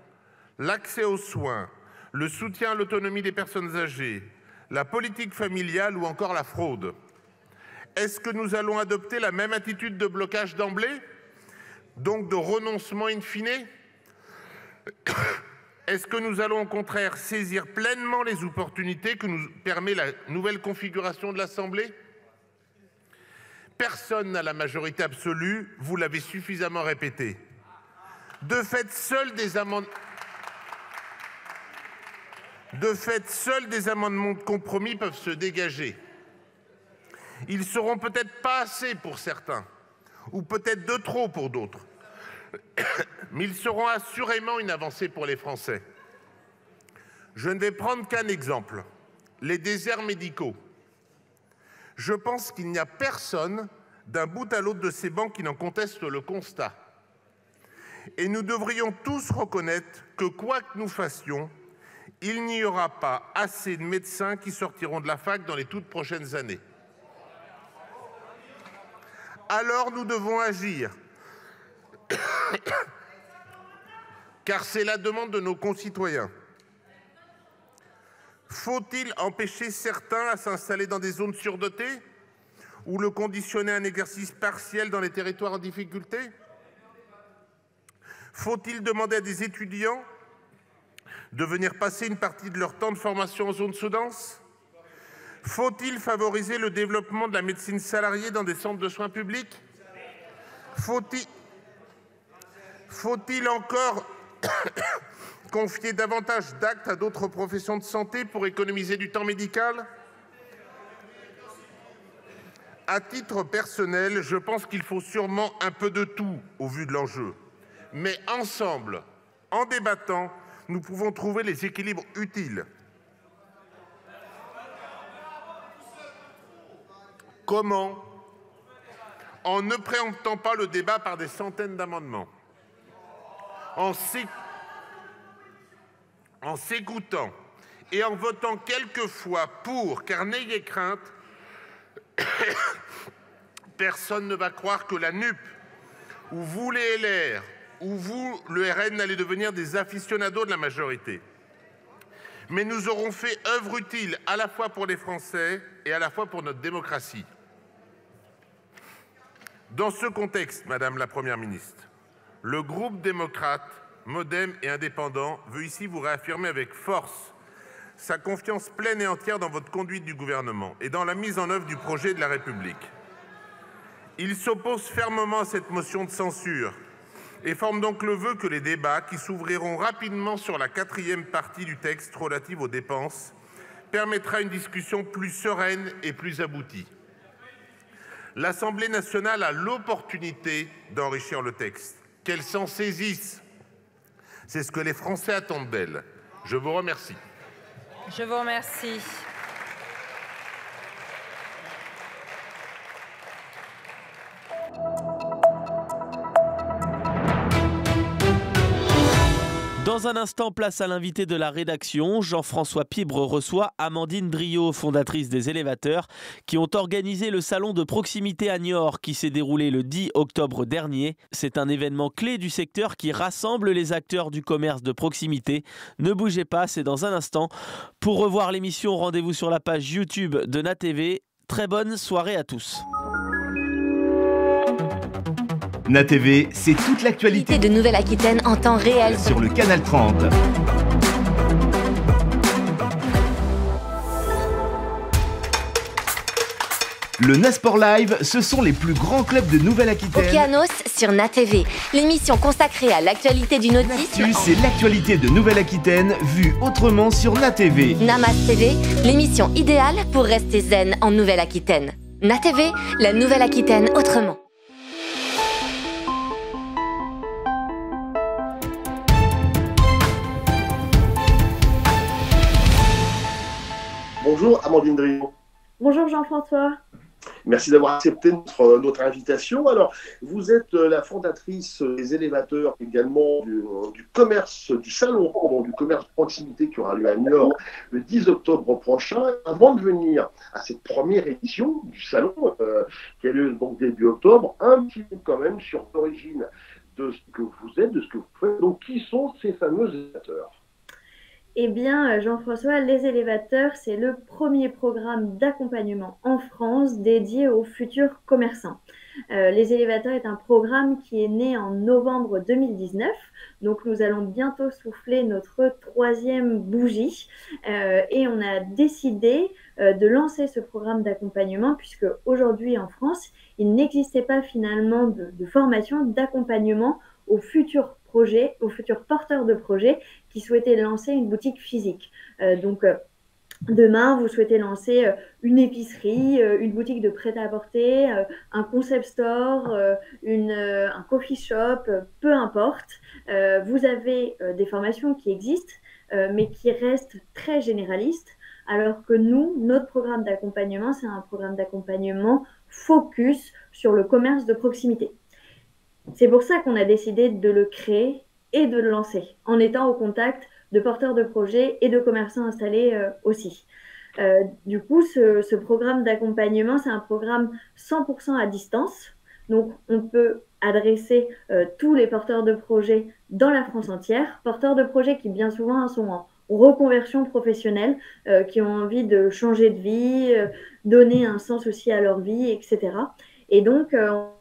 l'accès aux soins, le soutien à l'autonomie des personnes âgées, la politique familiale ou encore la fraude. Est-ce que nous allons adopter la même attitude de blocage d'emblée, donc de renoncement in fine? Est-ce que nous allons au contraire saisir pleinement les opportunités que nous permet la nouvelle configuration de l'Assemblée? Personne n'a la majorité absolue, vous l'avez suffisamment répété. De fait, seuls des amendements de compromis peuvent se dégager. Ils seront peut-être pas assez pour certains, ou peut-être de trop pour d'autres, mais ils seront assurément une avancée pour les Français. Je ne vais prendre qu'un exemple, les déserts médicaux. Je pense qu'il n'y a personne d'un bout à l'autre de ces bancs qui n'en conteste le constat. Et nous devrions tous reconnaître que quoi que nous fassions, il n'y aura pas assez de médecins qui sortiront de la fac dans les toutes prochaines années. Alors nous devons agir, car c'est la demande de nos concitoyens. Faut-il empêcher certains à s'installer dans des zones surdotées? ou le conditionner à un exercice partiel dans les territoires en difficulté? Faut-il demander à des étudiants de venir passer une partie de leur temps de formation en zone sous-dense? Faut-il favoriser le développement de la médecine salariée dans des centres de soins publics? Faut-il encore confier davantage d'actes à d'autres professions de santé pour économiser du temps médical? À titre personnel, je pense qu'il faut sûrement un peu de tout au vu de l'enjeu. Mais ensemble, en débattant, nous pouvons trouver les équilibres utiles. Comment? En ne préemptant pas le débat par des centaines d'amendements. En s'écoutant et en votant quelquefois pour, car n'ayez crainte, personne ne va croire que la NUP, ou vous les LR, ou vous, le RN, allez devenir des aficionados de la majorité. Mais nous aurons fait œuvre utile à la fois pour les Français et à la fois pour notre démocratie. Dans ce contexte, Madame la Première ministre, le groupe démocrate, modem et indépendant veut ici vous réaffirmer avec force sa confiance pleine et entière dans votre conduite du gouvernement et dans la mise en œuvre du projet de la République. Il s'oppose fermement à cette motion de censure et forme donc le vœu que les débats qui s'ouvriront rapidement sur la 4e partie du texte relative aux dépenses permettra une discussion plus sereine et plus aboutie. L'Assemblée nationale a l'opportunité d'enrichir le texte. Qu'elle s'en saisisse. C'est ce que les Français attendent d'elle. Je vous remercie. Je vous remercie. Dans un instant, place à l'invité de la rédaction. Jean-François Pibre reçoit Amandine Driot, fondatrice des Élévateurs, qui ont organisé le salon de proximité à Niort qui s'est déroulé le 10 octobre dernier. C'est un événement clé du secteur qui rassemble les acteurs du commerce de proximité. Ne bougez pas, c'est dans un instant. Pour revoir l'émission, rendez-vous sur la page YouTube de NATV. Très bonne soirée à tous. NATV, c'est toute l'actualité de Nouvelle-Aquitaine en temps réel sur le canal 30. Le Nasport Live, ce sont les plus grands clubs de Nouvelle-Aquitaine. Okeanos sur NATV, l'émission consacrée à l'actualité du nautisme. L'actu, c'est l'actualité de Nouvelle-Aquitaine vue autrement sur NATV. Namas TV, l'émission idéale pour rester zen en Nouvelle-Aquitaine. NATV, la Nouvelle-Aquitaine autrement. Bonjour Amandine Driot. Bonjour Jean-François. Merci d'avoir accepté notre invitation. Alors, vous êtes la fondatrice des Élévateurs, également du commerce, du salon du commerce de proximité qui aura lieu à Niort le 10 octobre prochain. Avant de venir à cette première édition du salon, qui a lieu donc début octobre, un petit peu quand même sur l'origine de ce que vous êtes, de ce que vous faites. Donc, qui sont ces fameux Élévateurs ? Eh bien, Jean-François, les Élévateurs, c'est le premier programme d'accompagnement en France dédié aux futurs commerçants. Les Élévateurs est un programme qui est né en novembre 2019. Donc, nous allons bientôt souffler notre 3e bougie. Et on a décidé de lancer ce programme d'accompagnement puisque aujourd'hui en France, il n'existait pas finalement de formation d'accompagnement aux futurs projets, aux futurs porteurs de projets qui souhaitaient lancer une boutique physique. Demain, vous souhaitez lancer une épicerie, une boutique de prêt-à-porter, un concept store, un coffee shop, peu importe. Vous avez des formations qui existent, mais qui restent très généralistes, alors que nous, notre programme d'accompagnement, c'est un programme d'accompagnement focus sur le commerce de proximité. C'est pour ça qu'on a décidé de le créer et de le lancer, en étant au contact de porteurs de projets et de commerçants installés aussi. Du coup, ce programme d'accompagnement, c'est un programme 100% à distance. Donc, on peut adresser tous les porteurs de projets dans la France entière, porteurs de projets qui bien souvent sont reconversion professionnelle, qui ont envie de changer de vie, donner un sens aussi à leur vie, etc. Et donc,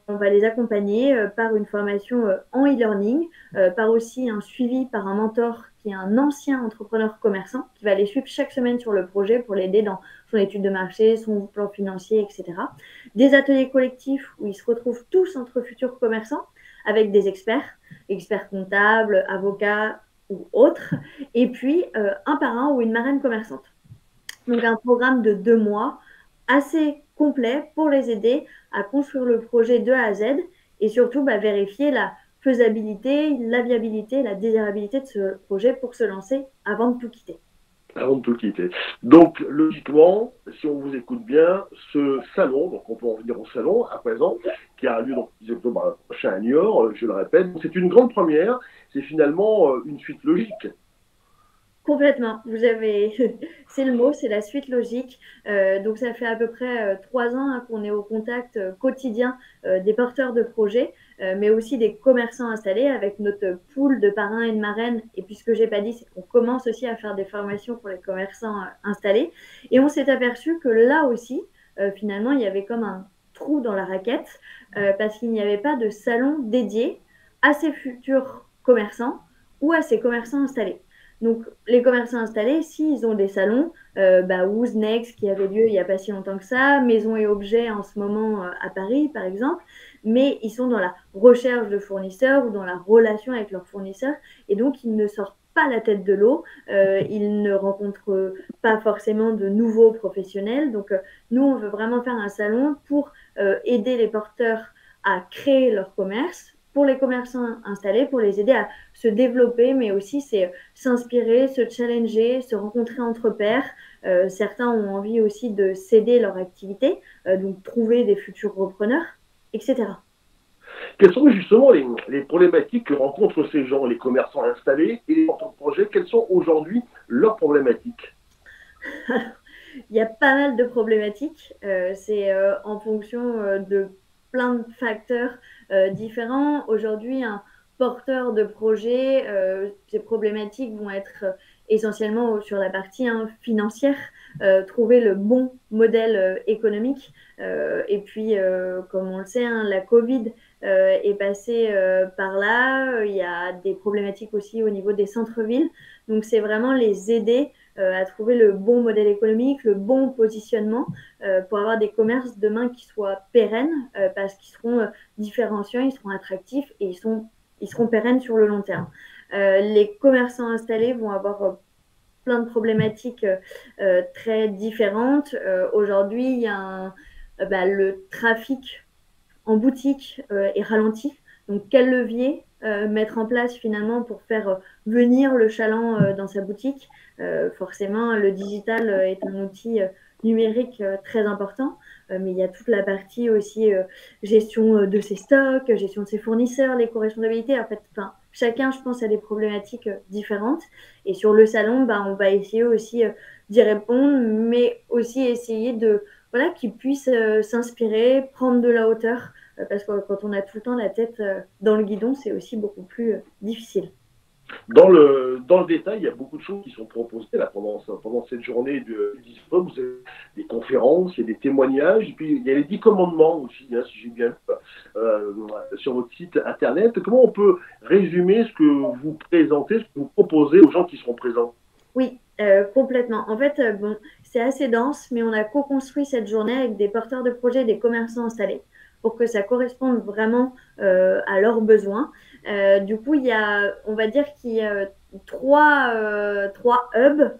on va les accompagner par une formation en e-learning, par aussi un suivi par un mentor qui est un ancien entrepreneur commerçant, qui va les suivre chaque semaine sur le projet pour l'aider dans son étude de marché, son plan financier, etc. Des ateliers collectifs où ils se retrouvent tous entre futurs commerçants avec des experts comptables, avocats ou autres, et puis un parrain ou une marraine commerçante. Donc un programme de 2 mois assez complet pour les aider à construire le projet de A à Z et surtout vérifier la faisabilité, la viabilité, la désirabilité de ce projet pour se lancer avant de tout quitter. Avant de tout quitter. Donc, logiquement, si on vous écoute bien, ce salon, donc on peut en venir au salon à présent, qui a lieu donc 10 octobre prochain à Niort, je le répète, c'est une grande première, c'est finalement une suite logique. Complètement, vous avez, c'est le mot, c'est la suite logique. Donc ça fait à peu près 3 ans qu'on est au contact quotidien des porteurs de projets, mais aussi des commerçants installés avec notre pool de parrains et de marraines. Et puis ce que j'ai pas dit, c'est qu'on commence aussi à faire des formations pour les commerçants installés. Et on s'est aperçu que là aussi, finalement, il y avait comme un trou dans la raquette parce qu'il n'y avait pas de salon dédié à ces futurs commerçants ou à ces commerçants installés. Donc, les commerçants installés, s'ils ont des salons, Who's Next qui avait lieu il n'y a pas si longtemps que ça, Maison et Objets en ce moment à Paris, par exemple, mais ils sont dans la recherche de fournisseurs ou dans la relation avec leurs fournisseurs et donc ils ne sortent pas la tête de l'eau, ils ne rencontrent pas forcément de nouveaux professionnels. Donc, nous, on veut vraiment faire un salon pour aider les porteurs à créer leur commerce, pour les commerçants installés, pour les aider à se développer, mais aussi c'est s'inspirer, se challenger, se rencontrer entre pairs. Certains ont envie aussi de céder leur activité, donc trouver des futurs repreneurs, etc. Quelles sont justement les problématiques que rencontrent ces gens, les commerçants installés et les porteurs de projets? Quelles sont aujourd'hui leurs problématiques? Il y a pas mal de problématiques. C'est en fonction de plein de facteurs différents. Aujourd'hui, un porteur de projet, ces problématiques vont être essentiellement sur la partie financière, trouver le bon modèle économique. Et puis, comme on le sait, la Covid est passée par là. Il y a des problématiques aussi au niveau des centres-villes. Donc, c'est vraiment les aider à trouver le bon modèle économique, le bon positionnement pour avoir des commerces demain qui soient pérennes parce qu'ils seront différenciants, ils seront attractifs et ils seront pérennes sur le long terme. Les commerçants installés vont avoir plein de problématiques très différentes. Aujourd'hui, il y a le trafic en boutique est ralenti. Donc, quel levier mettre en place finalement pour faire venir le chaland dans sa boutique? Forcément, le digital est un outil numérique très important, mais il y a toute la partie aussi gestion de ses stocks, gestion de ses fournisseurs, l'éco-responsabilité. En fait, chacun, je pense, a des problématiques différentes. Et sur le salon, on va essayer aussi d'y répondre, mais aussi essayer qu'ils puissent s'inspirer, prendre de la hauteur, parce que quand on a tout le temps la tête dans le guidon, c'est aussi beaucoup plus difficile. Dans le détail, il y a beaucoup de choses qui sont proposées là, pendant cette journée de 10 octobre. Vous avez des conférences, il y a des témoignages, et puis il y a les 10 commandements aussi, si j'ai bien vu, sur votre site internet. Comment on peut résumer ce que vous présentez, ce que vous proposez aux gens qui seront présents? Oui, complètement. En fait, c'est assez dense, mais on a co-construit cette journée avec des porteurs de projets, des commerçants installés, pour que ça corresponde vraiment à leurs besoins. Du coup, on va dire qu'il y a trois hubs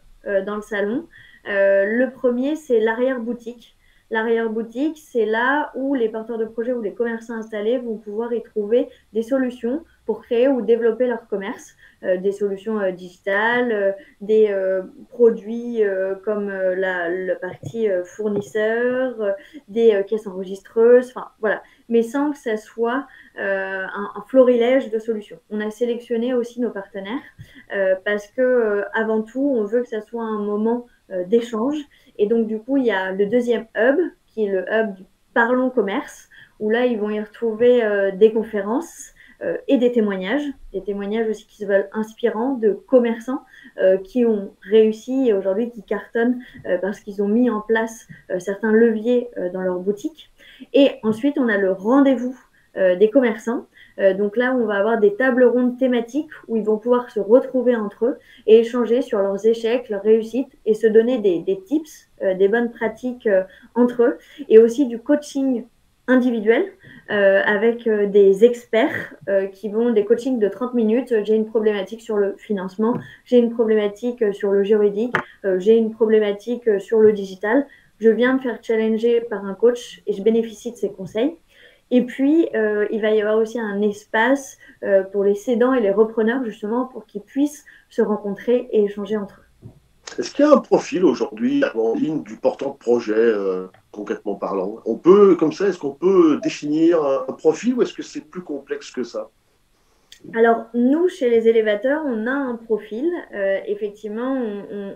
dans le salon. Le premier, c'est l'arrière-boutique. L'arrière-boutique, c'est là où les porteurs de projets ou les commerçants installés vont pouvoir y trouver des solutions pour créer ou développer leur commerce, des solutions digitales, des produits comme la partie fournisseur, des caisses enregistreuses, voilà. Mais sans que ça soit un florilège de solutions. On a sélectionné aussi nos partenaires parce que avant tout, on veut que ça soit un moment d'échange. Et donc, du coup, il y a le deuxième hub, qui est le hub du Parlons Commerce, où là, ils vont y retrouver des conférences, et des témoignages aussi qui se veulent inspirants de commerçants qui ont réussi et aujourd'hui qui cartonnent parce qu'ils ont mis en place certains leviers dans leur boutique. Et ensuite, on a le rendez-vous des commerçants. Donc là, on va avoir des tables rondes thématiques où ils vont pouvoir se retrouver entre eux et échanger sur leurs échecs, leurs réussites et se donner des tips, des bonnes pratiques entre eux, et aussi du coaching individuel avec des experts qui vont des coachings de 30 minutes. J'ai une problématique sur le financement, j'ai une problématique sur le juridique, j'ai une problématique sur le digital. Je viens me faire challenger par un coach et je bénéficie de ses conseils. Et puis, il va y avoir aussi un espace pour les cédants et les repreneurs, justement, pour qu'ils puissent se rencontrer et échanger entre eux. Est-ce qu'il y a un profil aujourd'hui en ligne du porteur de projet, concrètement parlant? On peut, comme ça, est-ce qu'on peut définir un profil ou est-ce que c'est plus complexe que ça? Alors, nous, chez les élévateurs, on a un profil. Effectivement,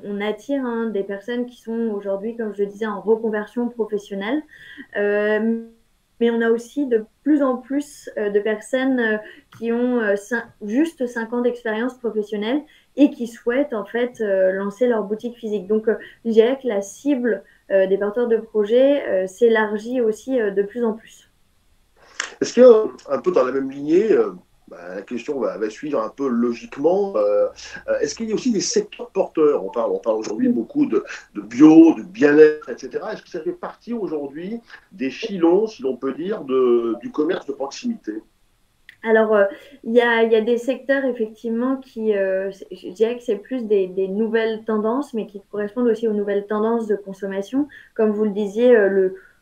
on attire des personnes qui sont aujourd'hui, comme je le disais, en reconversion professionnelle. Mais on a aussi de plus en plus de personnes qui ont juste 5 ans d'expérience professionnelle et qui souhaitent en fait lancer leur boutique physique. Donc, je dirais que la cible des porteurs de projets s'élargit aussi de plus en plus. Est-ce qu'il y a un peu dans la même lignée, la question va suivre un peu logiquement. Est-ce qu'il y a aussi des secteurs porteurs? On parle aujourd'hui beaucoup de bio, de bien-être, etc. Est-ce que ça fait partie aujourd'hui des filons, si l'on peut dire, du commerce de proximité? Alors, il y a des secteurs effectivement qui, je dirais que c'est plus des nouvelles tendances, mais qui correspondent aussi aux nouvelles tendances de consommation. Comme vous le disiez,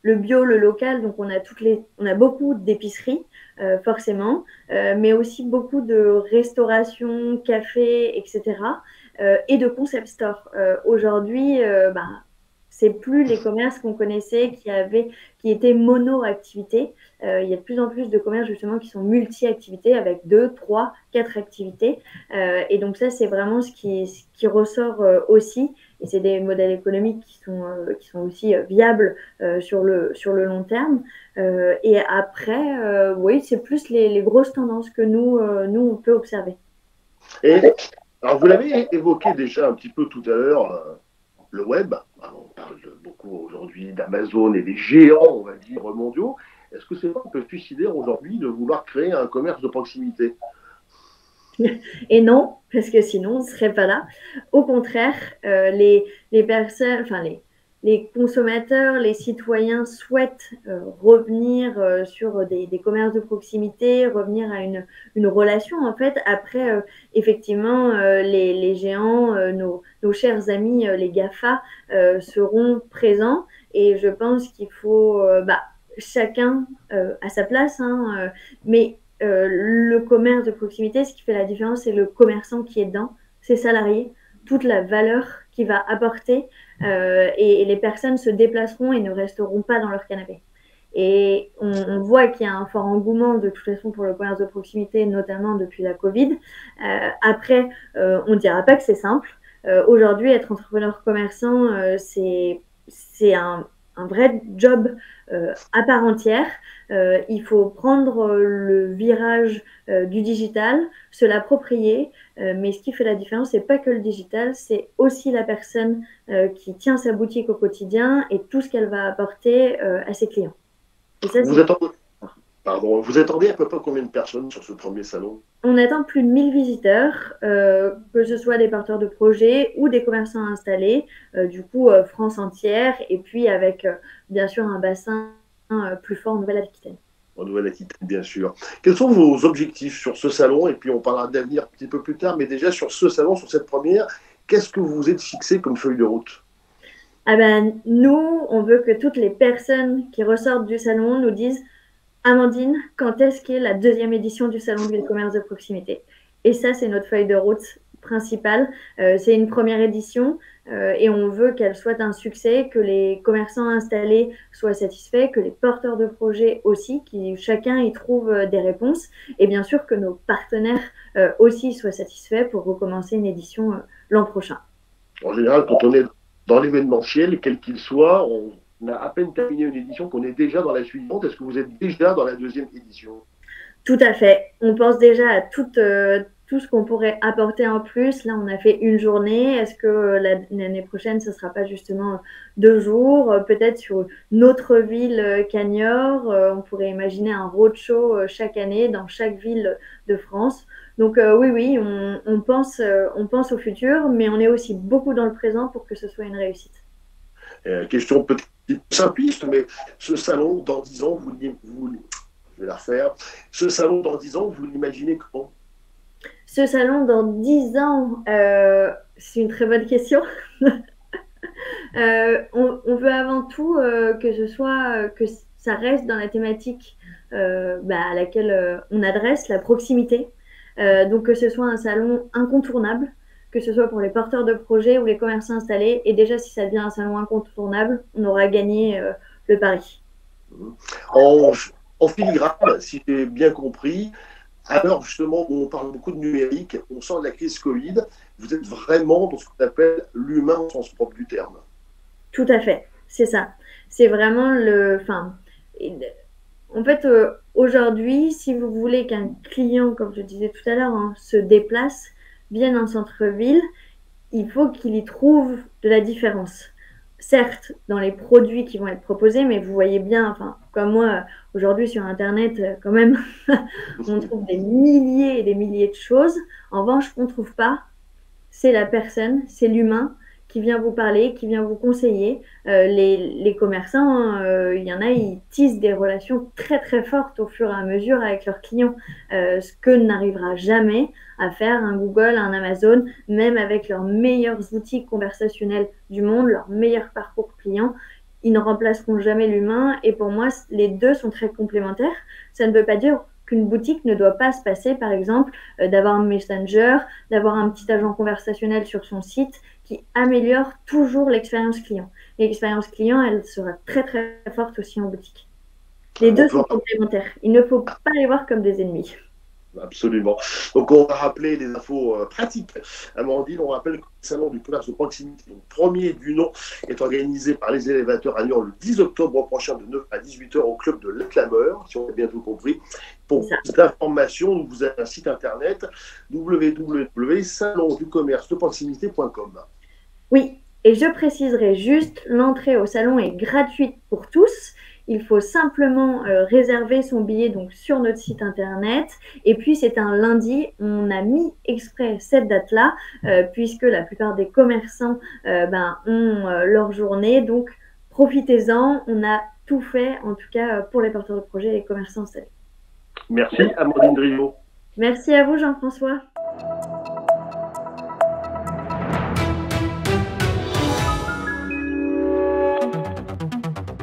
le bio, le local, donc on a beaucoup d'épiceries, forcément, mais aussi beaucoup de restauration, café, etc. Et de concept store. Aujourd'hui, c'est plus les commerces qu'on connaissait qui étaient mono-activités. Il y a de plus en plus de commerces justement qui sont multi-activités avec 2, 3, 4 activités. Et donc ça, c'est vraiment ce qui ressort aussi. Et c'est des modèles économiques qui sont aussi viables sur le long terme. Et après, oui, c'est plus les grosses tendances que nous, on peut observer. Et alors, vous l'avez évoqué déjà un petit peu tout à l'heure, le web. On parle beaucoup aujourd'hui d'Amazon et des géants, on va dire, mondiaux. Est-ce que c'est pas un peu suicidaire aujourd'hui de vouloir créer un commerce de proximité? Et non, parce que sinon, on ne serait pas là. Au contraire, les personnes, enfin les consommateurs, les citoyens souhaitent revenir sur des commerces de proximité, revenir à une relation en fait. Après, effectivement, les géants, nos chers amis, les GAFA, seront présents. Et je pense qu'il faut chacun à sa place, mais le commerce de proximité, ce qui fait la différence, c'est le commerçant qui est dedans, ses salariés, toute la valeur qu'il va apporter et les personnes se déplaceront et ne resteront pas dans leur canapé. Et on voit qu'il y a un fort engouement de toute façon pour le commerce de proximité, notamment depuis la Covid. Après, on ne dira pas que c'est simple. Aujourd'hui, être entrepreneur commerçant, c'est un vrai job à part entière. Il faut prendre le virage du digital, se l'approprier, mais ce qui fait la différence, c'est pas que le digital, c'est aussi la personne qui tient sa boutique au quotidien et tout ce qu'elle va apporter à ses clients. Et ça, vous attendez à peu près combien de personnes sur ce premier salon? On attend plus de 1000 visiteurs, que ce soit des porteurs de projets ou des commerçants installés, du coup France entière, et puis avec bien sûr un bassin plus fort en Nouvelle-Aquitaine. En Nouvelle-Aquitaine, bien sûr. Quels sont vos objectifs sur ce salon? Et puis on parlera d'avenir un petit peu plus tard, mais déjà sur ce salon, sur cette première, qu'est-ce que vous vous êtes fixé comme feuille de route? Nous, on veut que toutes les personnes qui ressortent du salon nous disent: Amandine, quand est-ce qu'est la 2e édition du Salon du commerce de proximité? Et ça, c'est notre feuille de route principale. C'est une première édition et on veut qu'elle soit un succès, que les commerçants installés soient satisfaits, que les porteurs de projets aussi, chacun y trouve des réponses, et bien sûr que nos partenaires aussi soient satisfaits pour recommencer une édition l'an prochain. En général, quand on est dans l'événementiel, quel qu'il soit, on a à peine terminé une édition qu'on est déjà dans la suivante. Est-ce que vous êtes déjà dans la 2e édition? Tout à fait. On pense déjà à tout ce qu'on pourrait apporter en plus. Là, on a fait une journée. Est-ce que l'année prochaine, ce ne sera pas justement 2 jours? Peut-être sur une autre ville qu'à Niort. On pourrait imaginer un roadshow chaque année dans chaque ville de France. Donc oui, on pense au futur, mais on est aussi beaucoup dans le présent pour que ce soit une réussite. Question peut-être simpliste, mais ce salon, dans 10 ans, je vais la refaire. Ce salon, dans 10 ans, vous l'imaginez comment? Ce salon, dans 10 ans, c'est une très bonne question. On veut avant tout que ça reste dans la thématique à laquelle on adresse, la proximité. Donc que ce soit un salon incontournable, que ce soit pour les porteurs de projets ou les commerçants installés. Et déjà, si ça devient un salon incontournable, on aura gagné le pari. En filigrane, si j'ai bien compris, alors justement, on parle beaucoup de numérique, on sort de la crise Covid, vous êtes vraiment dans ce qu'on appelle l'humain au sens propre du terme. Tout à fait, c'est ça. C'est vraiment en fait, aujourd'hui, si vous voulez qu'un client, comme je disais tout à l'heure, se déplace, vienne en centre-ville, il faut qu'il y trouve de la différence. Certes, dans les produits qui vont être proposés, mais vous voyez bien, comme moi, aujourd'hui sur Internet, quand même, on trouve des milliers et des milliers de choses. En revanche, ce qu'on ne trouve pas, c'est la personne, c'est l'humain qui vient vous parler, qui vient vous conseiller. Les commerçants, il y en a, ils tissent des relations très très fortes au fur et à mesure avec leurs clients, ce que n'arrivera jamais à faire un Google, un Amazon, même avec leurs meilleurs outils conversationnels du monde, leur meilleur parcours client. Ils ne remplaceront jamais l'humain et pour moi, les deux sont très complémentaires. Ça ne veut pas dire qu'une boutique ne doit pas se passer, par exemple, d'avoir un messenger, d'avoir un petit agent conversationnel sur son site qui améliore toujours l'expérience client. L'expérience client, elle sera très très forte aussi en boutique. Les deux sont complémentaires. Il ne faut pas les voir comme des ennemis. Absolument. Donc on va rappeler les infos pratiques. Amandine, on rappelle que le salon du commerce de proximité, le premier du nom, est organisé par les élévateurs à Niort le 10 octobre prochain de 9 à 18h au club de l'Acclameur, si on a bien tout compris. Pour plus d'informations, vous avez un site internet www.salonducommercedeproximité.com. Oui, et je préciserai juste, l'entrée au salon est gratuite pour tous. Il faut simplement réserver son billet donc, sur notre site internet. Et puis, c'est un lundi. On a mis exprès cette date-là, puisque la plupart des commerçants ont leur journée. Donc, profitez-en. On a tout fait, en tout cas, pour les porteurs de projets et les commerçants installés. Merci, Amandine Driot. Merci à vous, Jean-François.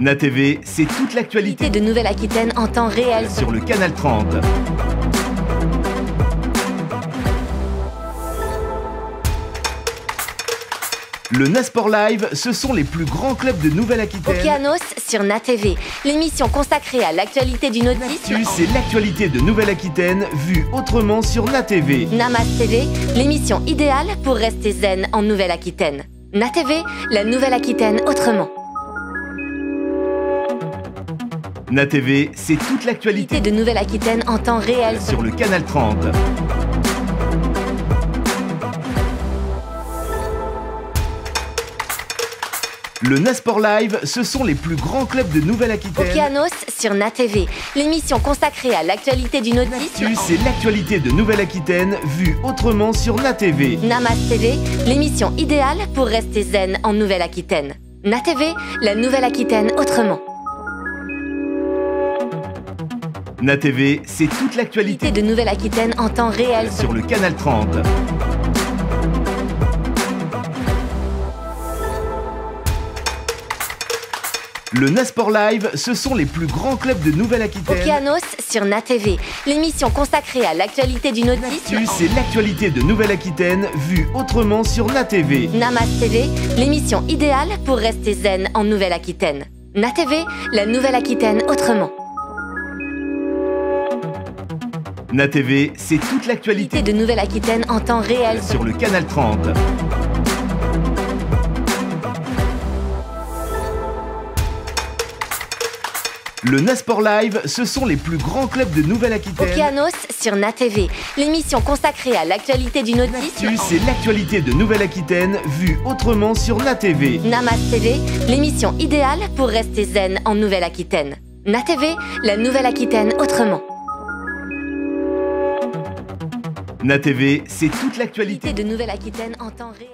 NATV, c'est toute l'actualité de Nouvelle-Aquitaine en temps réel sur le canal 30. Le Nasport Live, ce sont les plus grands clubs de Nouvelle-Aquitaine. Okeanos sur NATV, l'émission consacrée à l'actualité du nautisme. C'est l'actualité de Nouvelle-Aquitaine vue autrement sur NATV. Namas TV, l'émission idéale pour rester zen en Nouvelle-Aquitaine. NATV, la Nouvelle-Aquitaine autrement. NATV, c'est toute l'actualité de Nouvelle-Aquitaine en temps réel sur le canal 30. Le Nasport Live, ce sont les plus grands clubs de Nouvelle-Aquitaine. Okeanos sur NATV, l'émission consacrée à l'actualité du nautisme. C'est l'actualité de Nouvelle-Aquitaine vue autrement sur NATV. Namas TV, l'émission idéale pour rester zen en Nouvelle-Aquitaine. NATV, la Nouvelle-Aquitaine autrement. NATV, c'est toute l'actualité de Nouvelle-Aquitaine en temps réel sur le canal 30. Le Nasport Live, ce sont les plus grands clubs de Nouvelle-Aquitaine. Okeanos sur NATV, l'émission consacrée à l'actualité du nautisme. C'est l'actualité de Nouvelle-Aquitaine vue autrement sur NATV. Namas TV, l'émission idéale pour rester zen en Nouvelle-Aquitaine. NATV, la Nouvelle-Aquitaine autrement. NATV, c'est toute l'actualité de Nouvelle-Aquitaine en temps réel sur le canal 30. Le Nasport Live, ce sont les plus grands clubs de Nouvelle-Aquitaine. Okeanos sur NATV, l'émission consacrée à l'actualité du nautisme. L'actu, c'est l'actualité de Nouvelle-Aquitaine vue autrement sur NATV. Namas TV, l'émission idéale pour rester zen en Nouvelle-Aquitaine. NATV, la Nouvelle-Aquitaine autrement. NATV, c'est toute l'actualité De Nouvelle-Aquitaine en temps réel.